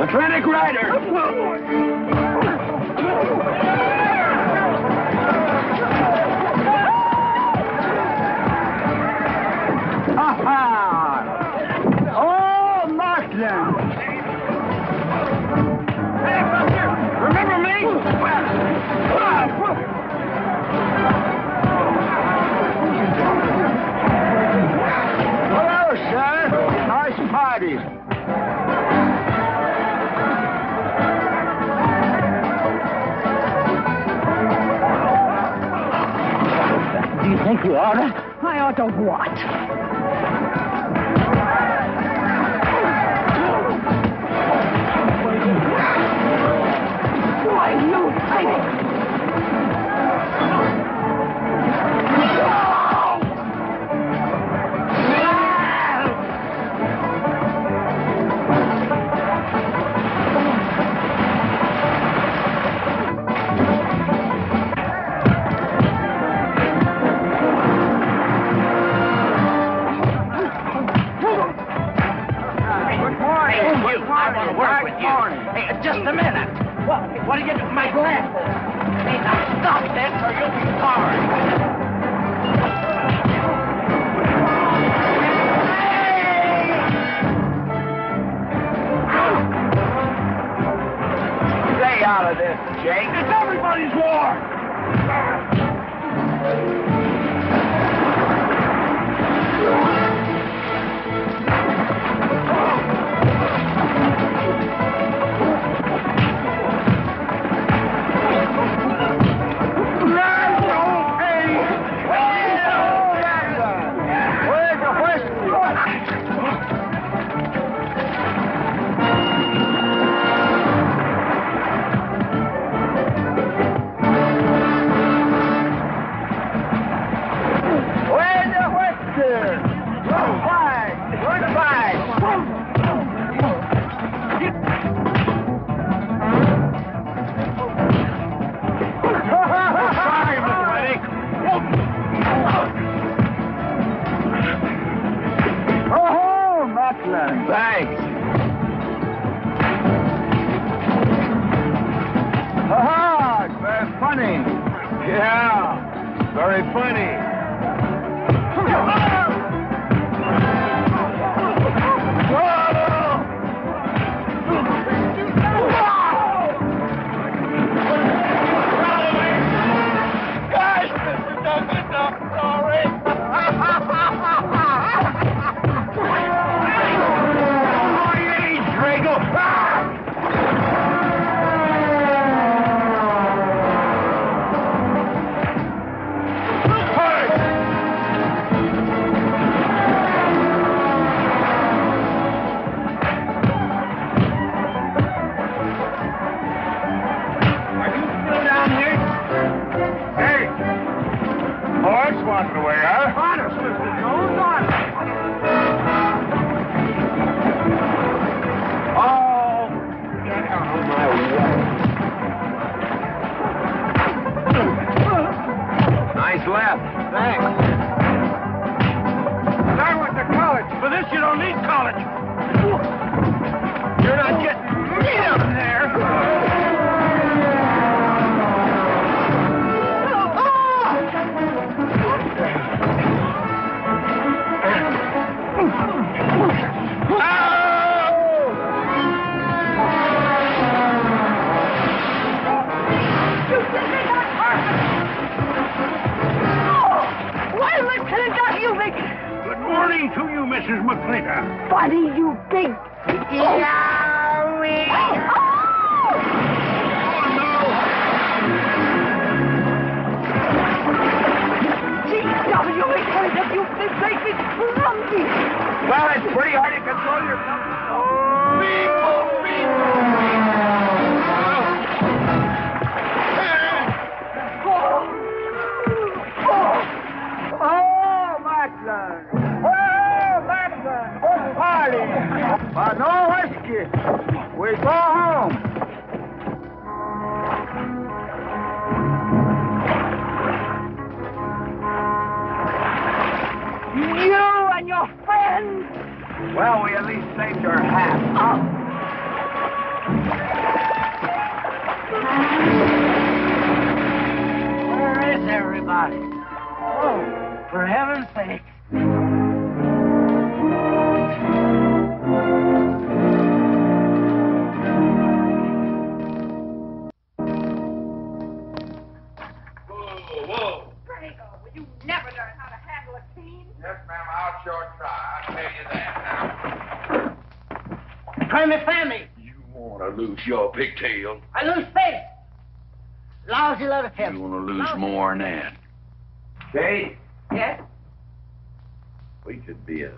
Mclintock Rider! Oh, Markland! Hey, Buster! Remember me? Hello, sir. Nice party. Do you think you ought to? I ought to what? Why, you fighting? Just a minute. What are you doing? My glasses. Hey, now stop this or you'll be sorry. Stay out of this, Jake. It's everybody's war. Mrs. McLintock. Buddy, you big... G.W. McLintock, you mistake me clumsy. Well, it's pretty hard to control yourself. Oh, Macklin. Oh, Macklin. Oh, party. But no whiskey. We go home. You and your friends. Well, we at least saved your hat. Where is everybody? Oh, for heaven's sake. Whoa. Drago, will you never learn how to handle a team? Yes, ma'am, I'll sure try. I'll tell you that now. Try me, Sammy. You want to lose your pigtail? I lose faith. Lousy lot of him. You want to lose more than that. Kate, Yes? We could be a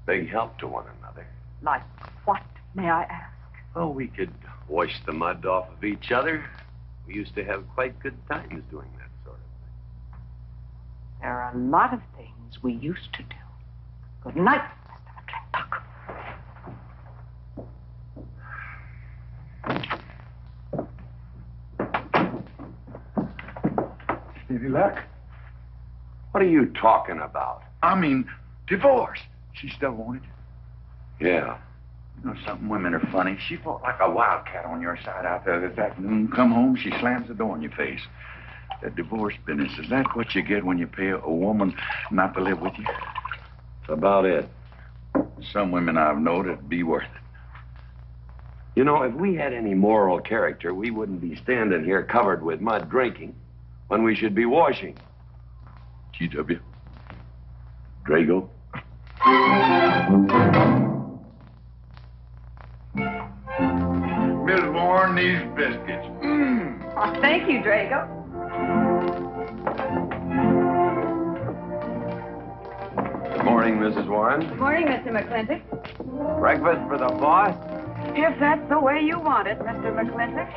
big help to one another. Like what, may I ask? Oh, we could wash the mud off of each other. We used to have quite good times doing that sort of thing. There are a lot of things we used to do. Good night, Mr. McLintock. Any luck? What are you talking about? I mean, divorce. She still wanted you. Yeah. You know something? Women are funny. She fought like a wildcat on your side out there this afternoon. Come home, she slams the door in your face. That divorce business, is that what you get when you pay a woman not to live with you? That's about it. Some women I've known it'd be worth it. You know, if we had any moral character, we wouldn't be standing here covered with mud drinking when we should be washing. G.W. Drago. Miss Warren, these biscuits. Oh, thank you, Drago. Good morning, Mrs. Warren. Good morning, Mr. McLintock. Breakfast for the boss? If that's the way you want it, Mr. McLintock.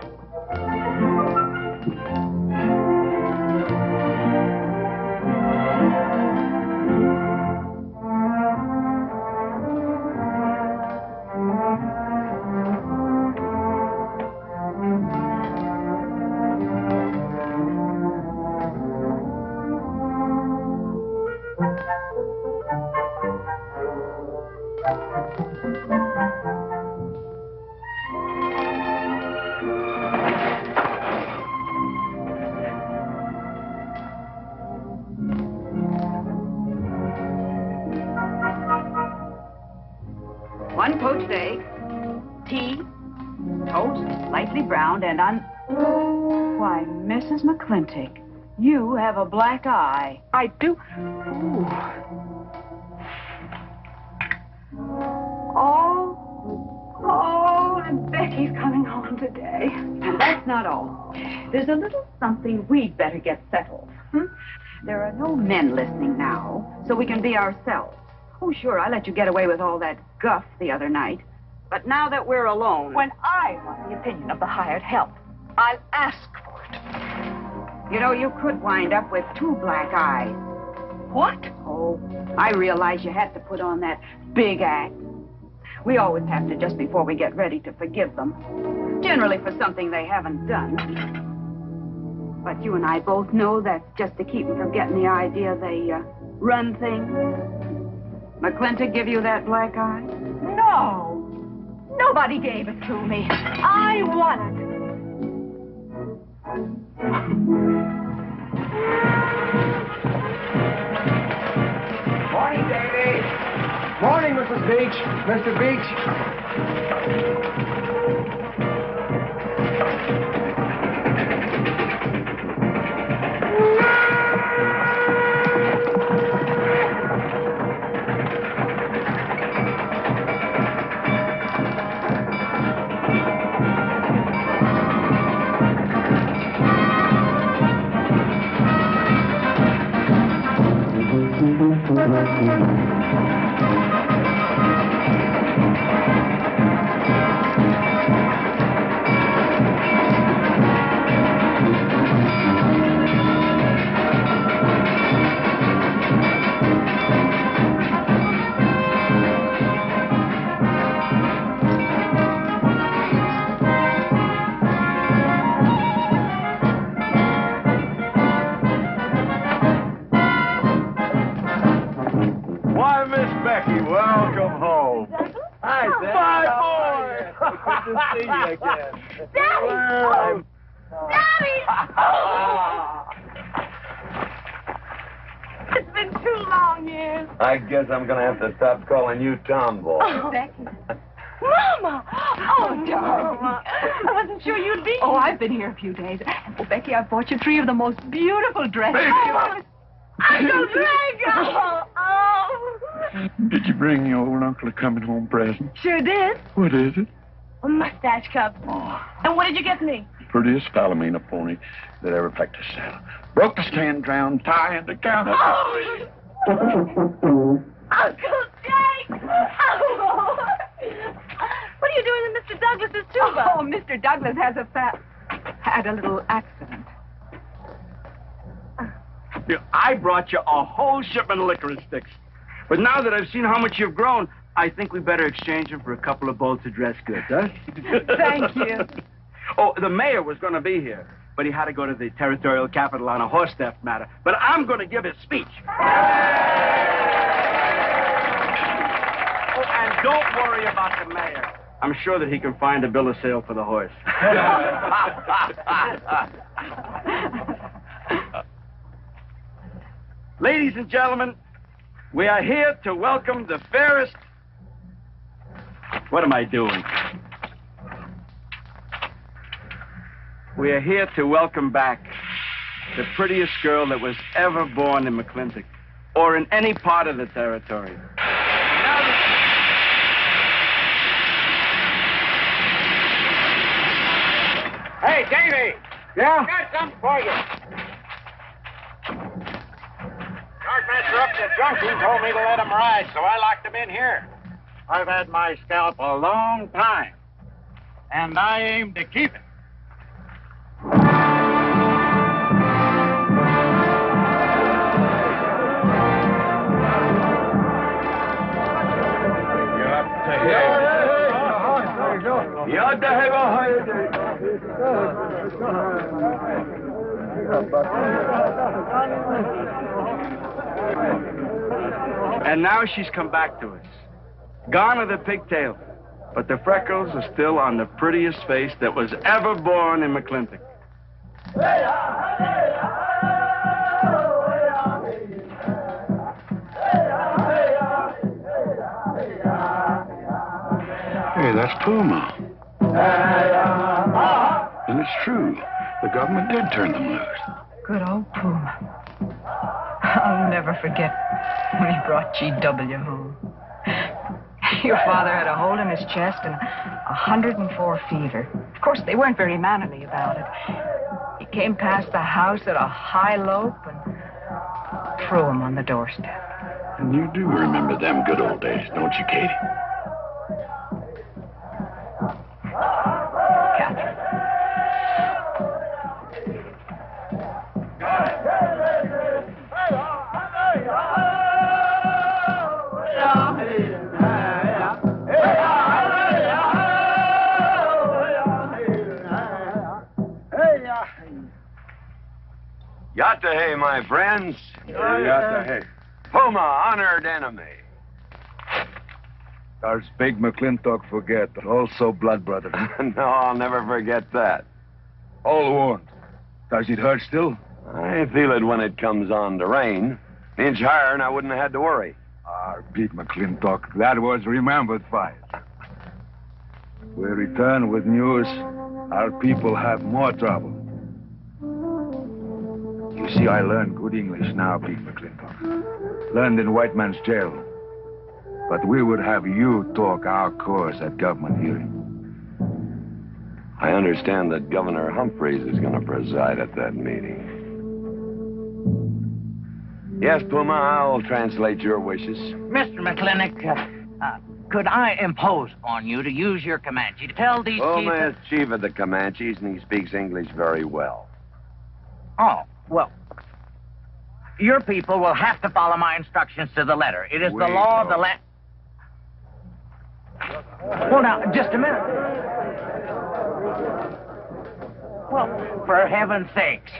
One poached egg, tea, toast, lightly browned, and Why, Mrs. McLintock, you have a black eye. I do. Ooh. Oh, and Becky's coming home today. And that's not all. There's a little something we'd better get settled. There are no men listening now, so we can be ourselves. Oh, sure, I let you get away with all that guff the other night. But now that we're alone... When I want the opinion of the hired help, I'll ask for it. You know, you could wind up with 2 black eyes. What? Oh, I realize you had to put on that big act. We always have to just before we get ready to forgive them. Generally for something they haven't done. But you and I both know that's just to keep them from getting the idea they run things. McClintock give you that black eye? No. Nobody gave it to me. I want it. Morning, Davy. Morning, Mrs. Beach. Mr. Beach. Why, Miss Becky, welcome home. Hi, Zach. My boy. Good to see you again. Daddy! Well, Daddy! It's been 2 long years. I guess I'm going to have to stop calling you Tomboy. Oh, Becky. Mama! Oh, Mama. I wasn't sure you'd be here. Oh, I've been here a few days. Oh, Becky, I bought you 3 of the most beautiful dresses. Uncle Drago! Oh! Did you bring your old uncle a coming home present? Sure did. What is it? A mustache cup. And what did you get me? Prettiest Palomino pony that ever packed a saddle. Broke the stand, drowned, tie in the counter. Oh! Uncle Jake! Oh! What are you doing in Mr. Douglas's tuba? Oh, Mr. Douglas had a little accident. I brought you a whole shipment of licorice sticks. But now that I've seen how much you've grown, I think we better exchange them for a couple of bolts of dress goods, huh? Thank you. Oh, the mayor was going to be here, but he had to go to the territorial capital on a horse theft matter. But I'm going to give his speech. Oh, and don't worry about the mayor. I'm sure that he can find a bill of sale for the horse. Ladies and gentlemen, we are here to welcome the fairest... What am I doing? We are here to welcome back the prettiest girl that was ever born in Mclintock, or in any part of the territory. Hey, Davy! Yeah? Got something for you. Yardmaster up the junction told me to let him ride, so I locked him in here. I've had my scalp a long time, and I aim to keep it. And now she's come back to us. Gone are the pigtails, but the freckles are still on the prettiest face that was ever born in Mclintock. Hey, that's Puma. And it's true. The government did turn them loose. Good old Puma. I'll never forget when he brought G.W. home. Your father had a hole in his chest and 104 fever. Of course, they weren't very mannerly about it. He came past the house at a high lope and threw him on the doorstep. And you do remember them good old days, don't you, Katie? Yattahe, my friends. Yattahe. Puma, honored enemy. Does big Mclintock forget, but also blood brother? No, I'll never forget that. All wound. Does it hurt still? I feel it when it comes on to rain. An inch higher and I wouldn't have had to worry. Big Mclintock, that was remembered fight. We return with news. Our people have more trouble. You see, I learned good English now, Big Mclintock. Learned in white man's jail. But we would have you talk our cause at government hearing. I understand that Governor Humphreys is going to preside at that meeting. Yes, Puma, I'll translate your wishes. Mr. McClintock, could I impose upon you to use your Comanche to tell these Puma chiefs... is chief of the Comanches, and he speaks English very well. Oh, well, your people will have to follow my instructions to the letter. It is the law of the land. Well, now, just a minute. Well, for heaven's sakes.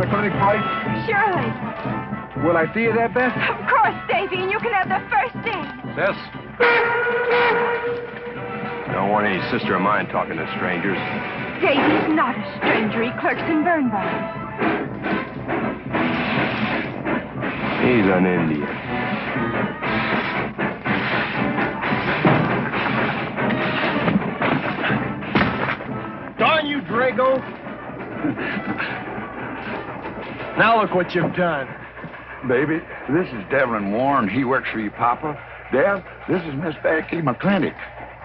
Mclintock party? Surely. Will I see you there, Beth? Of course, Davy, and you can have the first date. Sis? Don't want any sister of mine talking to strangers. Davy's not a stranger. He clerks in Birnbaum. He's an Indian. Darn you, Drago! Now look what you've done. Baby, this is Devlin Warren. He works for you, Papa. Dev, this is Miss Becky McClintock.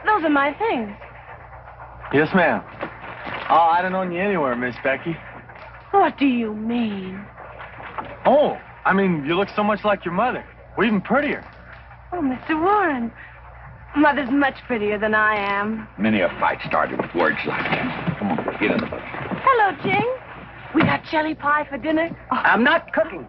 Those are my things. Yes, ma'am. Oh, I don't know you anywhere, Miss Becky. What do you mean? Oh, I mean, you look so much like your mother. Or even prettier. Oh, Mr. Warren. Mother's much prettier than I am. Many a fight started with words like that. Come on, get in the boat. Hello, Ching. We got jelly pie for dinner. Oh. I'm not cooking.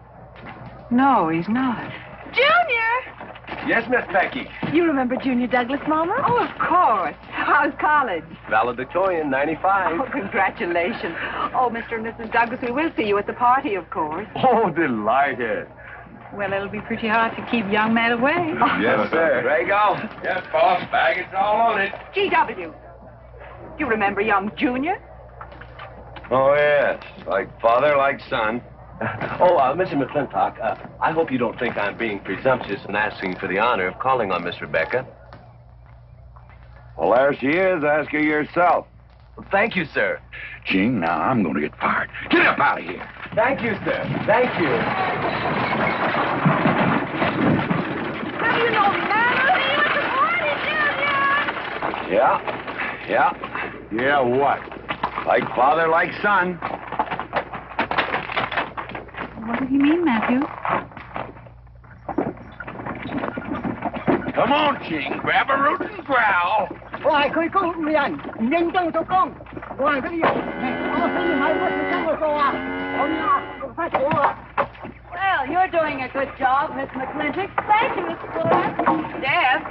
No, he's not. Junior! Yes, Miss Becky. You remember Junior Douglas, Mama? Oh, of course. How's college? Valedictorian, 95. Oh, congratulations. Oh, Mr. and Mrs. Douglas, we will see you at the party, of course. Oh, delighted. Well, it'll be pretty hard to keep young men away. Yes, sir. Drago? Yes, boss. Bag it's all on it. G.W. You remember young Junior? Oh, yes. Like father, like son. Mr. McClintock, I hope you don't think I'm being presumptuous in asking for the honor of calling on Miss Rebecca. Well, there she is. Ask her yourself. Thank you, sir. Gene, now I'm going to get fired. Get up out of here. Thank you, sir. Thank you. How do you know, man? I'll see you at the party, Junior! Yeah. Yeah, what? Like father, like son. What did he mean, Matthew? Come on, Ching. Grab a root and growl. Well, you're doing a good job, Miss McClintock. Thank you, Miss Flora. Deb,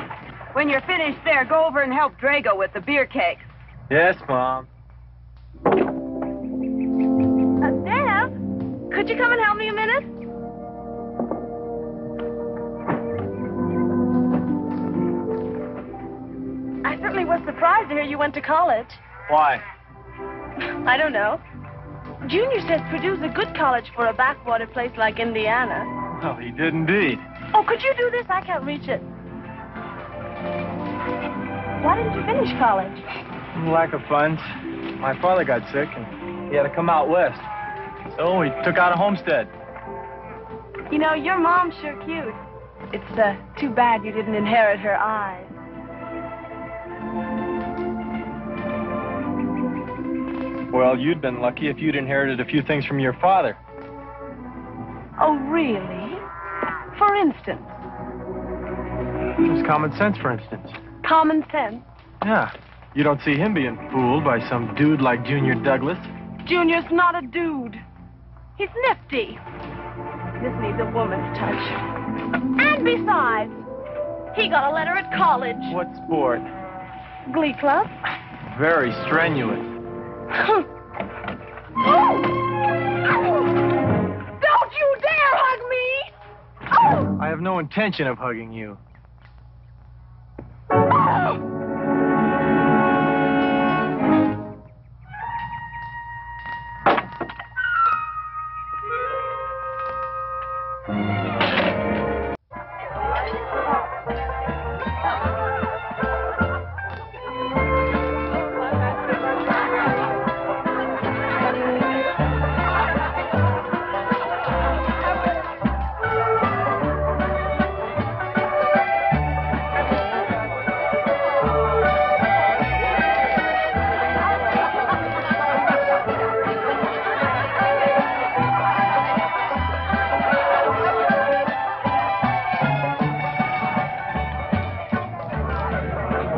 when you're finished there, go over and help Drago with the beer cakes. Yes, Mom. Deb, could you come and help me a minute? I certainly was surprised to hear you went to college. Why? I don't know. Junior says Purdue's a good college for a backwater place like Indiana. Oh, he did indeed. Oh, could you do this? I can't reach it. Why didn't you finish college? Lack of funds. My father got sick, and he had to come out west. So he took out a homestead. You know, your mom's sure cute. It's too bad you didn't inherit her eyes. Well, you'd been lucky if you'd inherited a few things from your father. Oh, really? For instance? Just common sense, for instance. Common sense? Yeah. You don't see him being fooled by some dude like Junior Douglas. Junior's not a dude. He's nifty. This needs a woman's touch. And besides, he got a letter at college. What sport? Glee club. Very strenuous. Don't you dare hug me! I have no intention of hugging you.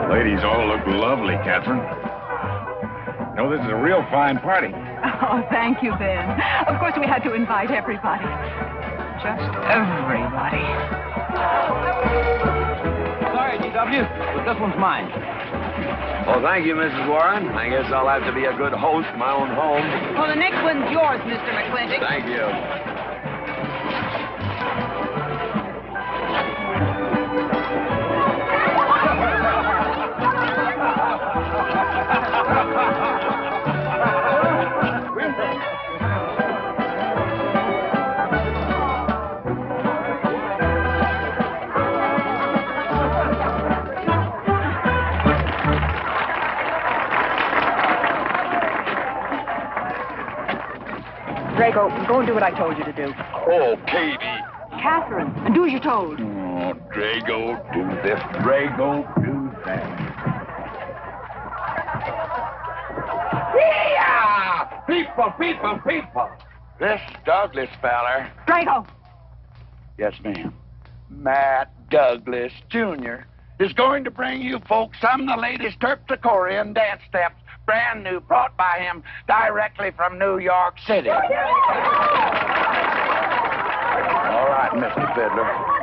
Ladies all look lovely, Catherine. No, this is a real fine party. Oh, thank you, Ben. Of course, we had to invite everybody. Just everybody. Sorry, GW, but this one's mine. Well, thank you, Mrs. Warren. I guess I'll have to be a good host in my own home. Well, the next one's yours, Mr. Mclintock. Thank you. Draco, go and do what I told you to do. Oh, Katie. Catherine, and do as you're told. Oh, Drago, do this. Drago, do that. Yeah! People. This Douglas feller. Draco! Yes, ma'am. Matt Douglas, Jr. is going to bring you folks some of the latest Terpsichorean dance steps, brand new, brought by him directly from New York City. All right, Mr. Fiddler.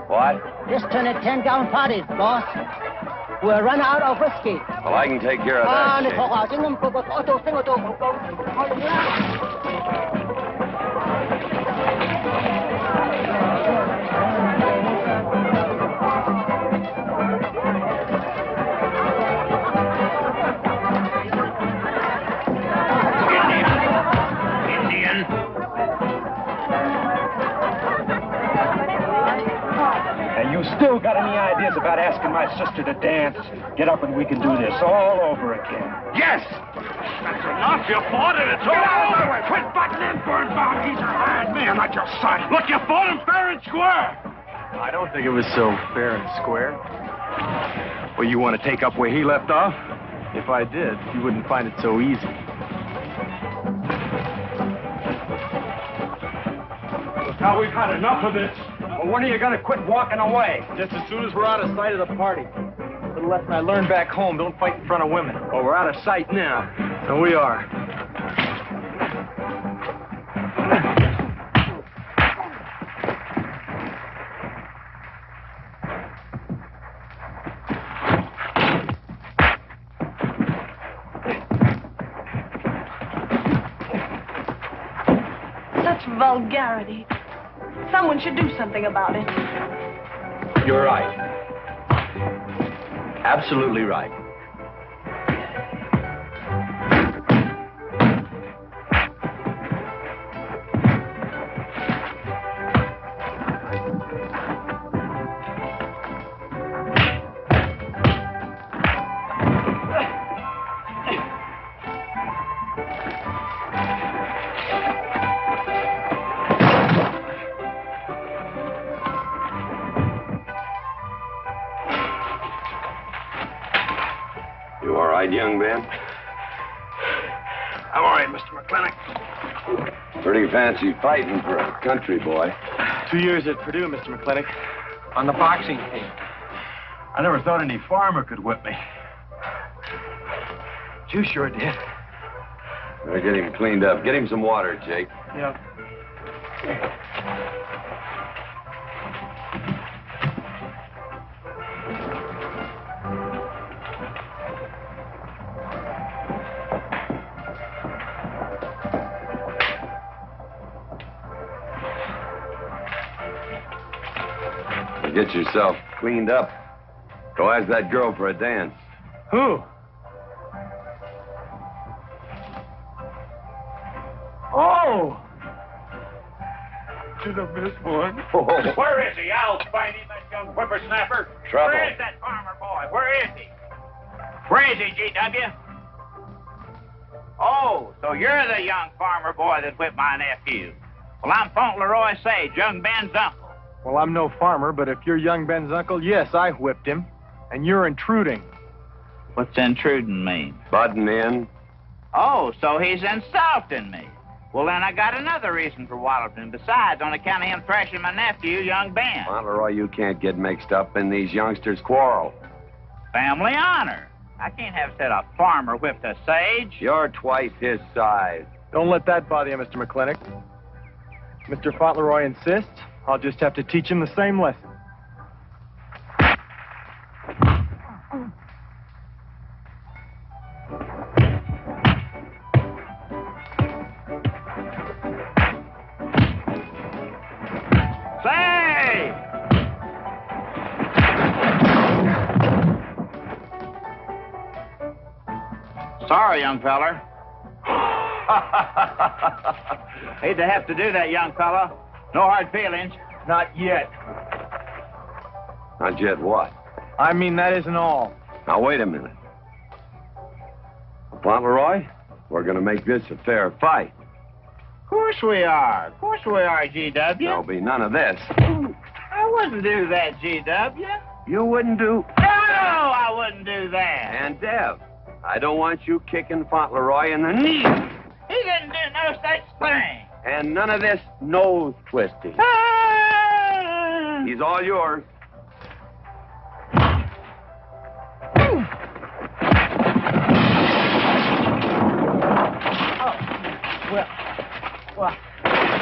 What? Just turn it 10-gallon parties, boss. We'll run out of whiskey. Well, I can take care of that. You still got any ideas about asking my sister to dance? Get up and we can do this all over again. Yes! That's enough. You fought it. It's all over. Quit butting in, Birnbaum. He's a hard man at your side. Look, you fought him fair and square. I don't think it was so fair and square. Well, you want to take up where he left off? If I did, you wouldn't find it so easy. Look, now we've had enough of this. Well, when are you going to quit walking away? Just as soon as we're out of sight of the party. A little lesson I learned back home, don't fight in front of women. Well, we're out of sight now. So we are. Such vulgarity. Someone should do something about it. You're right. Absolutely right. Young Ben? I'm all right, Mr. McClintock. Pretty fancy fighting for a country boy. 2 years at Purdue, Mr. McClintock, on the boxing team. I never thought any farmer could whip me. You sure did. Better get him cleaned up. Get him some water, Jake. Yeah. Get yourself cleaned up. Go ask that girl for a dance. Who? Oh! Should have missed one. Where is he? I'll find him, that young whippersnapper. Trouble. Where is that farmer boy? Where is he? Where is he, G.W.? Oh, so you're the young farmer boy that whipped my nephew. Well, I'm Fauntleroy Sage, young Ben's uncle. Well, I'm no farmer, but if you're young Ben's uncle, yes, I whipped him. And you're intruding. What's intruding mean? Butting in. Oh, so he's insulting me. Well, then I got another reason for walloping. Besides, on account of him thrashing my nephew, young Ben. Fauntleroy, you can't get mixed up in these youngsters' quarrel. Family honor. I can't have said a farmer whipped a sage. You're twice his size. Don't let that bother you, Mr. McClintock. Mr. Fauntleroy insists. I'll just have to teach him the same lesson. Say! Sorry, young feller. Hate to have to do that, young fellow. No hard feelings. Not yet. Not yet what? I mean, that isn't all. Now, wait a minute. Fauntleroy, we're going to make this a fair fight. Of course we are. Of course we are, G.W. There'll be none of this. I wouldn't do that, G.W. You wouldn't do... No, I wouldn't do that. And Dev, I don't want you kicking Fauntleroy in the knee. He didn't do no such thing. And none of this nose twisting. He's all yours. Well,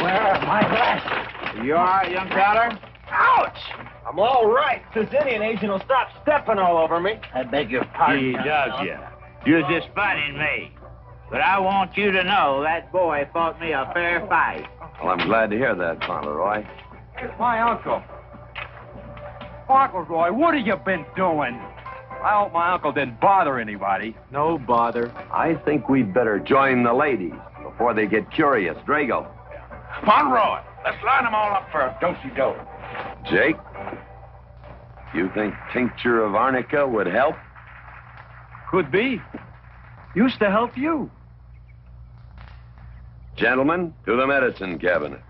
where are my glasses? You all right, young feller? Ouch! I'm all right. This Indian agent will stop stepping all over me. I beg your pardon. G.W. You're just funning me. But I want you to know that boy fought me a fair fight. Well, I'm glad to hear that, Fauntleroy. Here's my uncle. Fauntleroy, what have you been doing? I hope my uncle didn't bother anybody. No bother. I think we'd better join the ladies before they get curious. Drago. Fauntleroy, let's line them all up for a dosey-do. Jake, you think tincture of arnica would help? Could be. Used to help you. Gentlemen, to the medicine cabinet.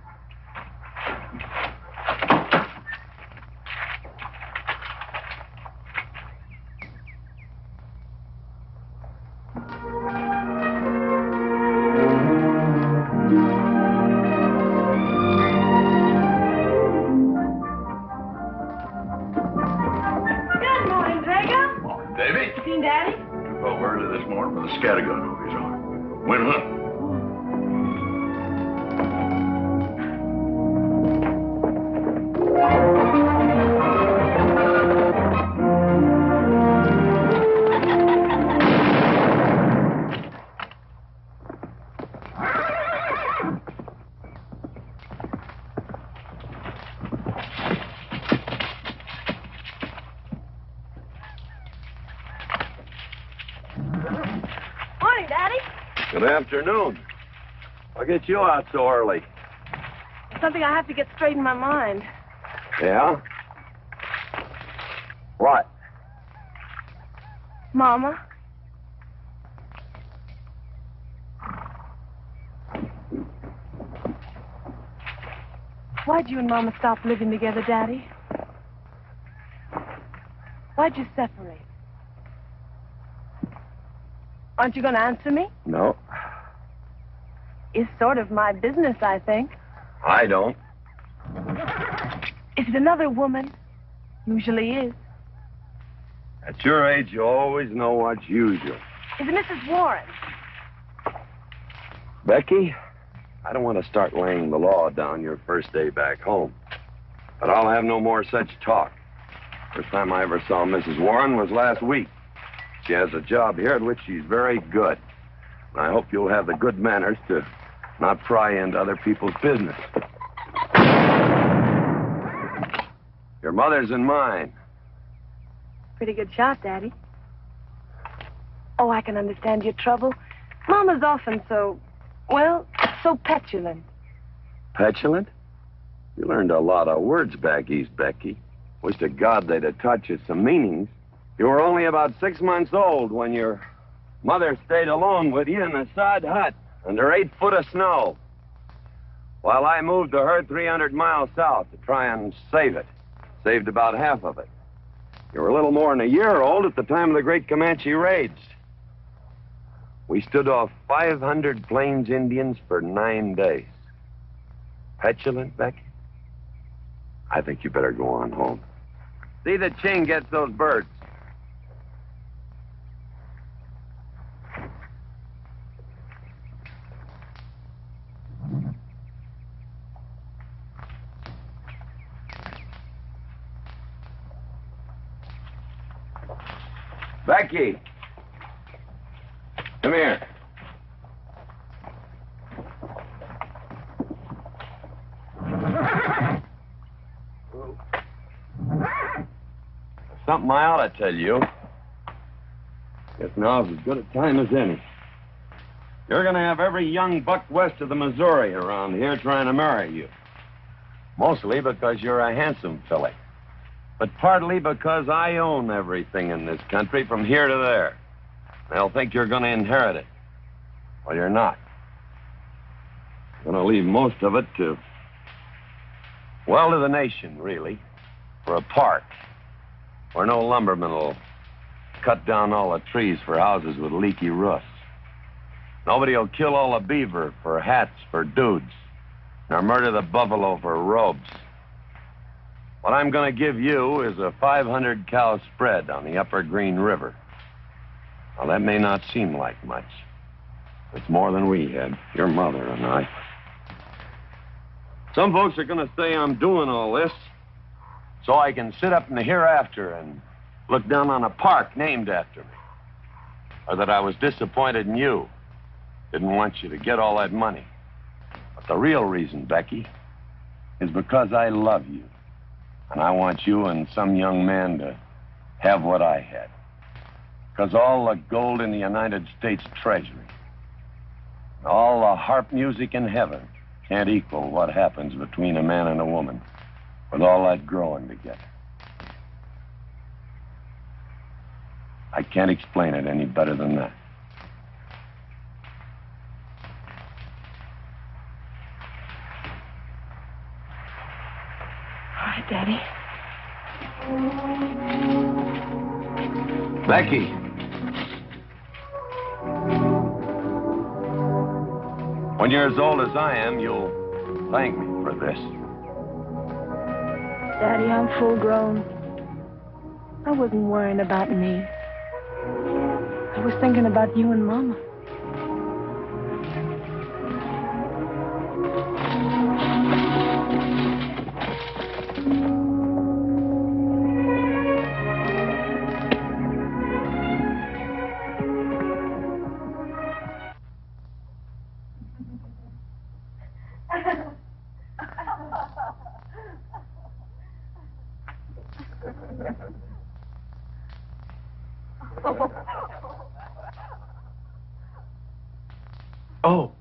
Good morning, Drago. Morning, Davy. You seen Daddy? Took over early this morning with a scattergun over his arm. Went hunting. Morning, Daddy. Good afternoon. What gets you out so early? Something I have to get straight in my mind. Yeah? What? Mama. Why'd you and Mama stop living together, Daddy? Why'd you separate? Aren't you going to answer me? No, It's sort of my business, I think. I don't. Is it another woman? Usually is. At your age, you always know what's usual. Is it Mrs. Warren? Becky, I don't want to start laying the law down your first day back home. But I'll have no more such talk. First time I ever saw Mrs. Warren was last week. She has a job here at which she's very good. And I hope you'll have the good manners to not pry into other people's business. Your mother's and mine. Pretty good shot, Daddy. Oh, I can understand your trouble. Mama's often so petulant. Petulant? You learned a lot of words back east, Becky. Wish to God they'd have taught you some meanings. You were only about 6 months old when your mother stayed alone with you in a sod hut under 8 foot of snow, while I moved the herd 300 miles south to try and save it. Saved about half of it. You were a little more than a year old at the time of the great Comanche raids. We stood off 500 Plains Indians for 9 days. Petulant, Becky? I think you better go on home. See that Ching gets those birds. Becky! Come here. Something I ought to tell you. Guess now's as good a time as any. You're going to have every young buck west of the Missouri around here trying to marry you. Mostly because you're a handsome filly. But partly because I own everything in this country from here to there. They'll think you're going to inherit it. Well, you're not. You're going to leave most of it to the nation, really. For a park. Where no lumberman will cut down all the trees for houses with leaky roofs. Nobody will kill all the beaver for hats for dudes, nor murder the buffalo for robes. What I'm going to give you is a 500-cow spread on the upper Green River. Now, that may not seem like much. It's more than we had, your mother and I. Some folks are going to say I'm doing all this so I can sit up in the hereafter and look down on a park named after me. Or that I was disappointed in you. Didn't want you to get all that money. But the real reason, Becky, is because I love you. And I want you and some young man to have what I had. Because all the gold in the United States Treasury, all the harp music in heaven can't equal what happens between a man and a woman with all that growing together. I can't explain it any better than that. All right, Daddy. Becky. When you're as old as I am, you'll thank me for this. Daddy, I'm full grown. I wasn't worrying about me. I was thinking about you and Mama. Oh.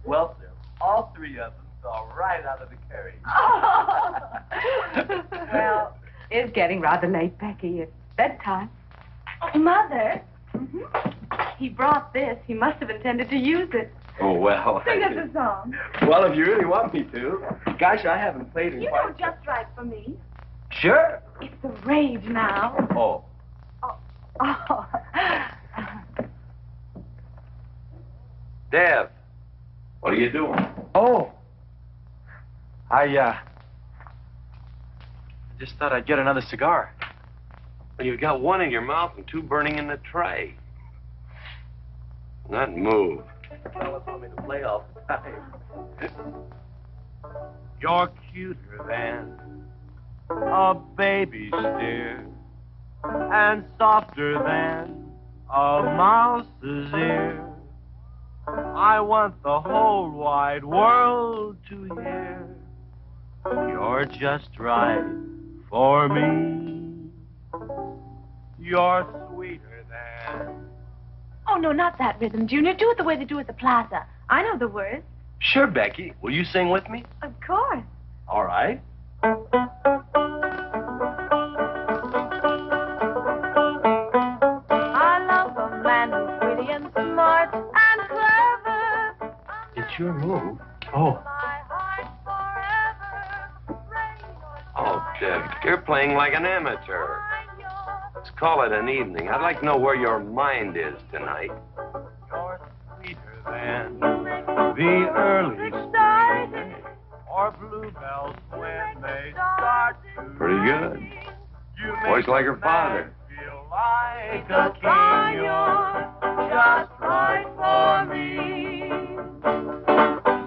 Well, sir, all three of them fell right out of the carriage. Well, it's getting rather late, Becky. It's bedtime. Mother. He brought this. He must have intended to use it. Oh, well. Sing us a song. Well, if you really want me to. Gosh, I haven't played in You quite... know just right for me. Sure. It's the rage now. Oh. Oh. Dev, what are you doing? Oh. I just thought I'd get another cigar. Well, you've got one in your mouth and two burning in the tray. Not move. Fellas want me to play all the time. You're cuter than a baby's dear, and softer than a mouse's ear. I want the whole wide world to hear. You're just right for me. You're sweeter than... Oh, no, not that rhythm, Junior. Do it the way they do at the plaza. I know the words. Sure, Becky. Will you sing with me? Of course. All right. I love a man who's witty and smart and clever. It's your move. Oh. Oh, Deb, you're playing like an amateur. Let's call it an evening. I'd like to know where your mind is tonight. You're sweeter than the early spring or bluebells when they start to Pretty good. You Voice like her father. feel like a king. You're just right for me.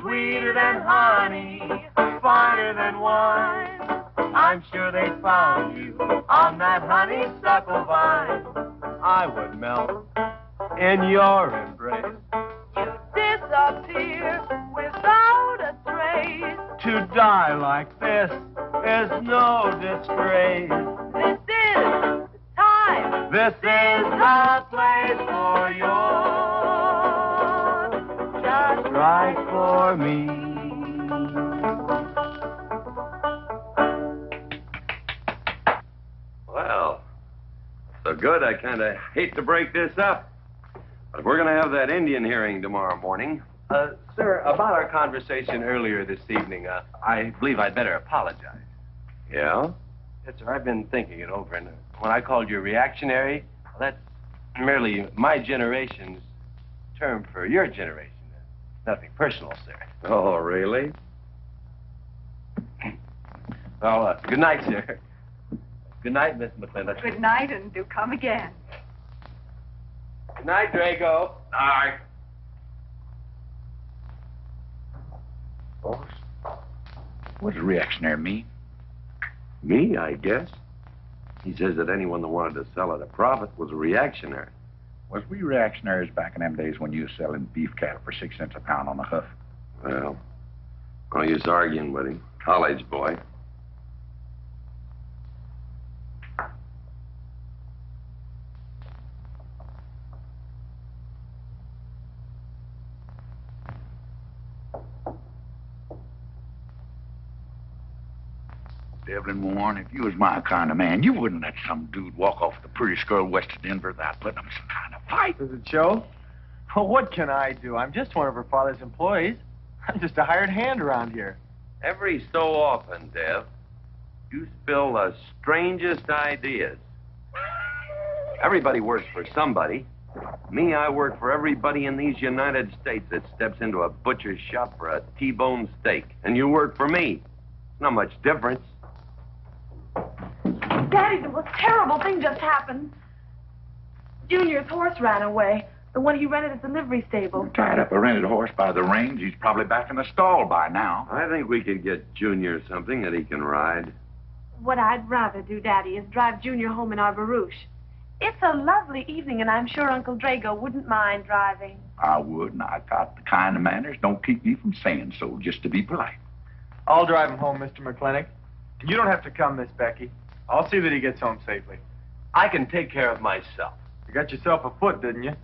Sweeter than honey, finer than wine. I'm sure they found you on that honeysuckle vine. I would melt in your embrace. You disappear without a trace. To die like this is no disgrace. This is the time. This is the place for you. Just right for me. Well, so good, I kind of hate to break this up. But we're going to have that Indian hearing tomorrow morning. Sir, about our conversation earlier this evening, I believe I'd better apologize. Yeah? Yes, sir, I've been thinking it over, and when I called you reactionary, well, that's merely my generation's term for your generation. Nothing personal, sir. Oh, really? Well, good night, sir. Good night, Miss Mclintock. Good night, and do come again. Good night, Drago. Aye. Boss? What does reactionary mean? Me, I guess. He says that anyone that wanted to sell at a profit was a reactionary. Was we reactionaries back in them days when you was selling beef cattle for 6 cents a pound on the hoof? Well, no use arguing with him. College boy. Devlin Warren, if you was my kind of man, you wouldn't let some dude walk off the prettiest girl west of Denver without putting him in some kind of fight. Does it show? Well, what can I do? I'm just one of her father's employees. I'm just a hired hand around here. Every so often, Dev, you spill the strangest ideas. Everybody works for somebody. Me, I work for everybody in these United States that steps into a butcher's shop for a T-bone steak. And you work for me. Not much difference. Daddy, the most terrible thing just happened. Junior's horse ran away. The one he rented at the livery stable. Tied up a rented horse by the reins. He's probably back in the stall by now. I think we could get Junior something that he can ride. What I'd rather do, Daddy, is drive Junior home in our barouche. It's a lovely evening, and I'm sure Uncle Drago wouldn't mind driving. I would, and I got the kind of manners don't keep me from saying so, just to be polite. I'll drive him home, Mr. McClintock. You don't have to come, Miss Becky. I'll see that he gets home safely. I can take care of myself. You got yourself a foot, didn't you?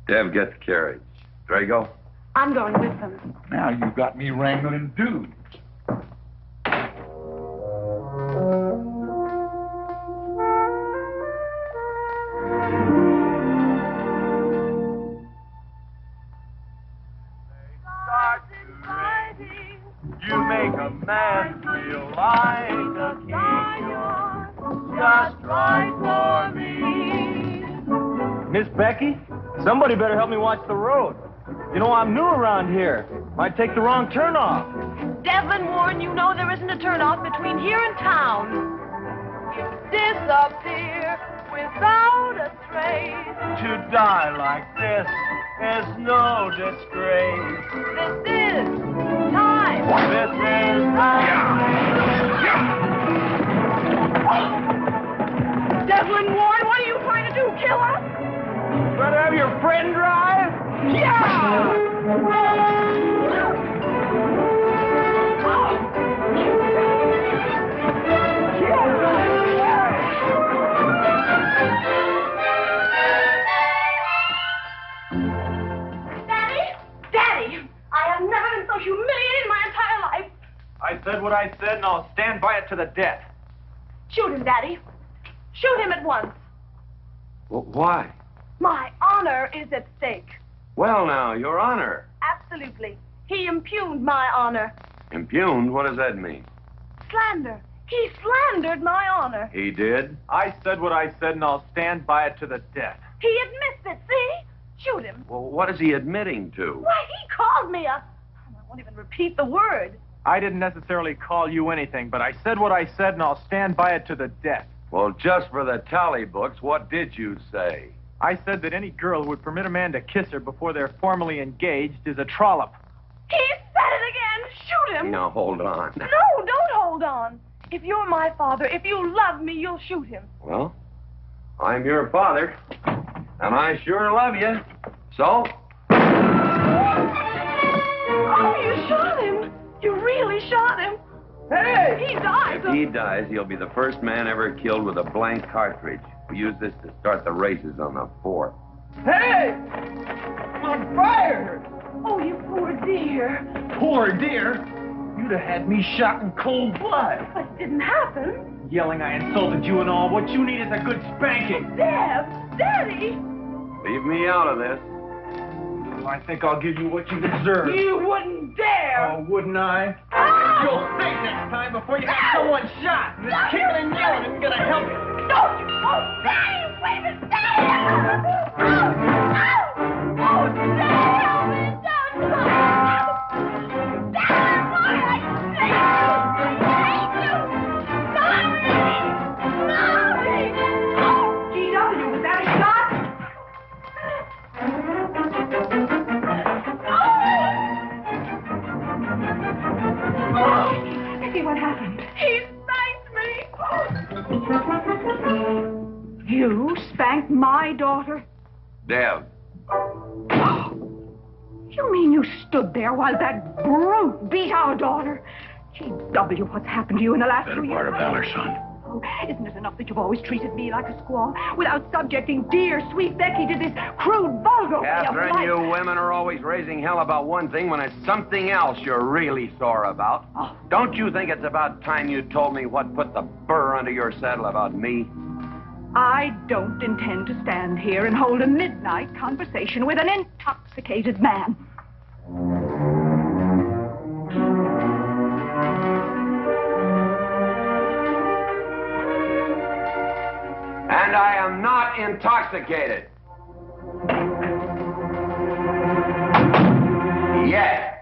Dev, get the carriage. Drago? I'm going with them. Now you got me wrangling dudes. You make a man feel like a king. You're just right for me. Miss Becky, somebody better help me watch the road. You know, I'm new around here. Might take the wrong turnoff. Devlin Warren, you know there isn't a turnoff between here and town. You disappear without a trace. To die like this is no disgrace. This is time. This is time. Devlin Warren, what are you trying to do? Kill us? Better have your friend drive? Yeah! I said what I said, and I'll stand by it to the death. Shoot him, Daddy. Shoot him at once. Well, why? My honor is at stake. Well, now, Your Honor. Absolutely. He impugned my honor. Impugned? What does that mean? Slander. He slandered my honor. He did? I said what I said, and I'll stand by it to the death. He admits it, see? Shoot him. Well, what is he admitting to? Why, he called me a... I won't even repeat the word. I didn't necessarily call you anything, but I said what I said, and I'll stand by it to the death. Well, just for the tally books, what did you say? I said that any girl who would permit a man to kiss her before they're formally engaged is a trollop. He said it again. Shoot him. Now, hold on. No, don't hold on. If you're my father, if you love me, you'll shoot him. Well, I'm your father, and I sure love you. So? Oh, you shot him. You really shot him. Hey! He dies. If he dies, he'll be the first man ever killed with a blank cartridge. We use this to start the races on the 4th. Hey! I'm on fire! Oh, you poor dear. Poor dear? You'd have had me shot in cold blood. But it didn't happen. Yelling I insulted you and all. What you need is a good spanking. Deb! Daddy! Leave me out of this. I think I'll give you what you deserve. You wouldn't dare. Oh, wouldn't I? You'll think next time before you have someone shot. This kicking and yelling isn't gonna help you. Don't you! Oh, Daddy! Wait a minute, Daddy! Oh, Daddy! Help me! Don't! Daddy, boy, I hate you! Mommy! Oh, G.W., was that a shot? Nicky, what happened? He spanked me! You spanked my daughter? Deb. You mean you stood there while that brute beat our daughter? G.W., what's happened to you in the last 2 years? Part of valor, son. Oh, isn't it enough that you've always treated me like a squaw without subjecting dear, sweet Becky to this crude, vulgar way of Catherine, life? you women are always raising hell about one thing when it's something else you're really sore about. Oh. Don't you think it's about time you told me what put the burr under your saddle about me? I don't intend to stand here and hold a midnight conversation with an intoxicated man. And I am not intoxicated. Yet.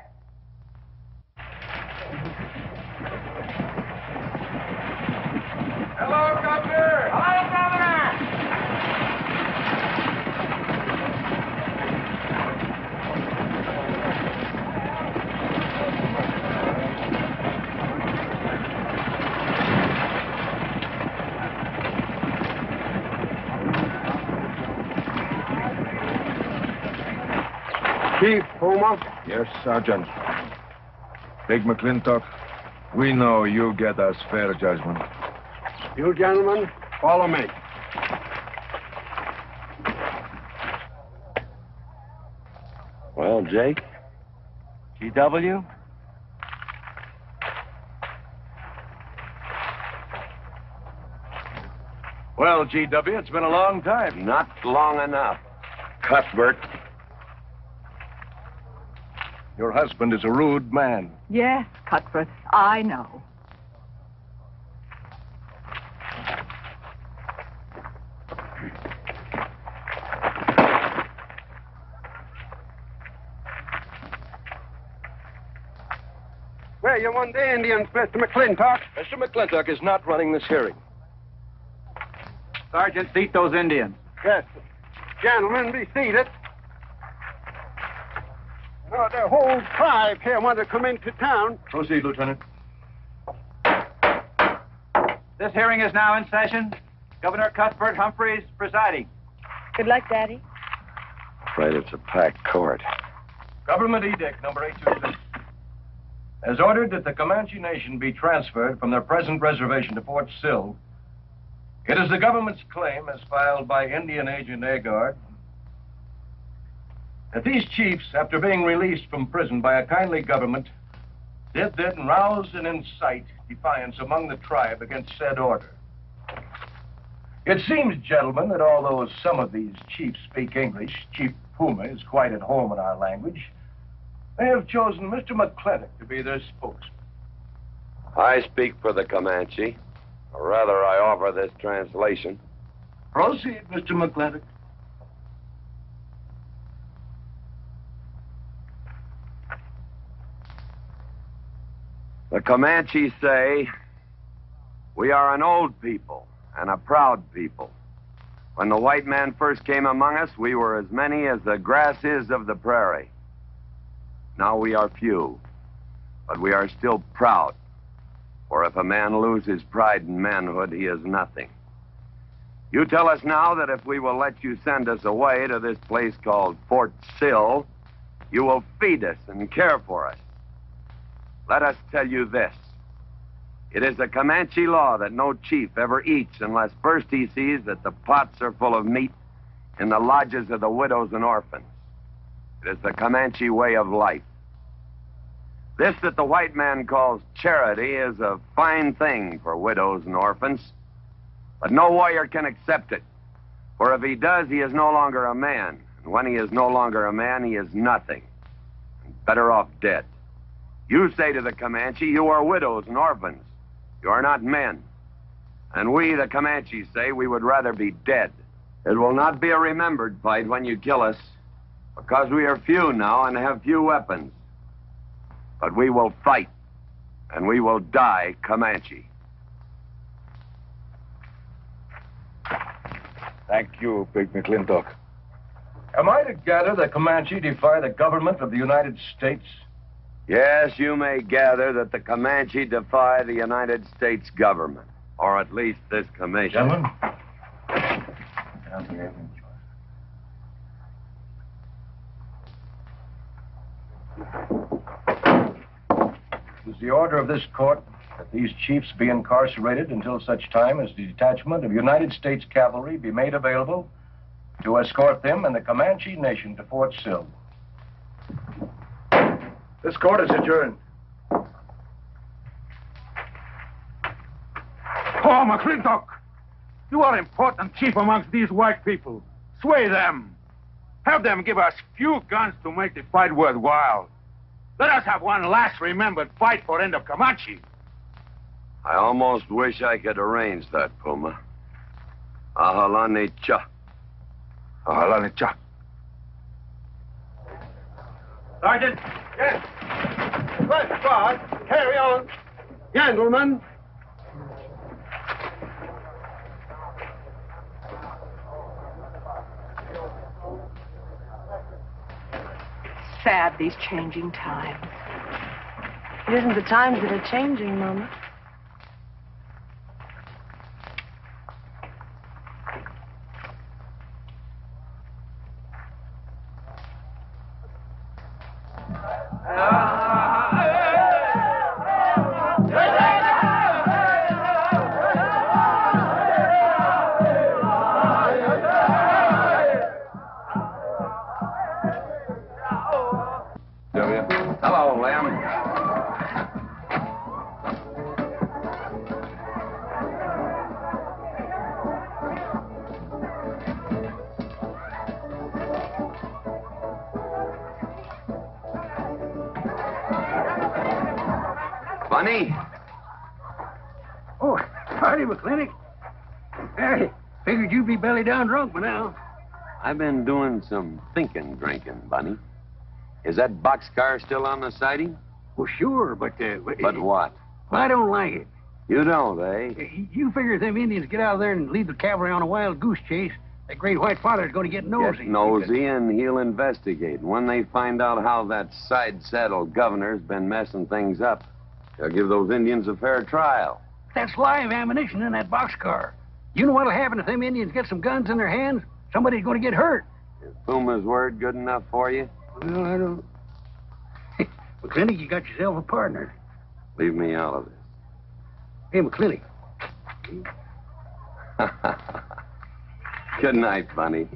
Hello, Governor! Hello, Governor! Chief Homer? Yes, Sergeant. Big Mclintock, we know you get us fair judgment. You gentlemen, follow me. Well, Jake? G.W.? Well, G.W., it's been a long time. Not long enough. Cuthbert. Your husband is a rude man. Yes, Cuthbert, I know. Where you want the Indians, Mr. Mclintock? Mr. Mclintock is not running this hearing. Sergeant, seat those Indians. Yes. Gentlemen, be seated. Oh, the whole tribe here want to come into town. Proceed, Lieutenant. This hearing is now in session. Governor Cuthbert Humphreys presiding. Good luck, Daddy. Afraid it's a packed court. Government Edict number 826 has ordered that the Comanche Nation be transferred from their present reservation to Fort Sill. It is the government's claim, as filed by Indian Agent Agard, that these chiefs, after being released from prison by a kindly government, did then rouse and incite defiance among the tribe against said order. It seems, gentlemen, that although some of these chiefs speak English, Chief Puma is quite at home in our language, they have chosen Mr. Mclintock to be their spokesman. I speak for the Comanche. Or rather, I offer this translation. Proceed, Mr. Mclintock. The Comanche say, we are an old people and a proud people. When the white man first came among us, we were as many as the grass is of the prairie. Now we are few, but we are still proud. For if a man loses pride in manhood, he is nothing. You tell us now that if we will let you send us away to this place called Fort Sill, you will feed us and care for us. Let us tell you this. It is a Comanche law that no chief ever eats unless first he sees that the pots are full of meat in the lodges of the widows and orphans. It is the Comanche way of life. This that the white man calls charity is a fine thing for widows and orphans, but no warrior can accept it. For if he does, he is no longer a man. And when he is no longer a man, he is nothing. And better off dead. You say to the Comanche, you are widows and orphans. You are not men. And we, the Comanche, say we would rather be dead. It will not be a remembered fight when you kill us, because we are few now and have few weapons. But we will fight, and we will die Comanche. Thank you, Big Mclintock. Am I to gather the Comanche defy the government of the United States? Yes, you may gather that the Comanche defy the United States government, or at least this commission. Gentlemen. It is the order of this court that these chiefs be incarcerated until such time as the detachment of United States cavalry be made available to escort them and the Comanche Nation to Fort Sill. This court is adjourned. Oh, Mclintock, you are important chief amongst these white people. Sway them. Have them give us few guns to make the fight worthwhile. Let us have one last remembered fight for end of Comanche. I almost wish I could arrange that, Puma. Ahalani cha. Ahalani cha. Sergeant. Yes. First guard. Carry on. Gentlemen. Sad, these changing times. It isn't the times that are changing, Mama. Hello, Lem. Bunny? Oh, howdy, Mclintock. Hey, figured you'd be belly down drunk by now. I've been doing some drinking, Bunny. Is that boxcar still on the siding? Well, sure, but... But what? Well, I don't like it. You don't, eh? You figure if them Indians get out of there and lead the cavalry on a wild goose chase, that great white father's going to get nosy. Get nosy, and he'll investigate. When they find out how that side-saddle governor's been messing things up, they'll give those Indians a fair trial. That's live ammunition in that boxcar. You know what'll happen if them Indians get some guns in their hands? Somebody's going to get hurt. Is Puma's word good enough for you? Well, McClintock, you got yourself a partner. Leave me out of this. Hey, McClintock. Good night, Bunny.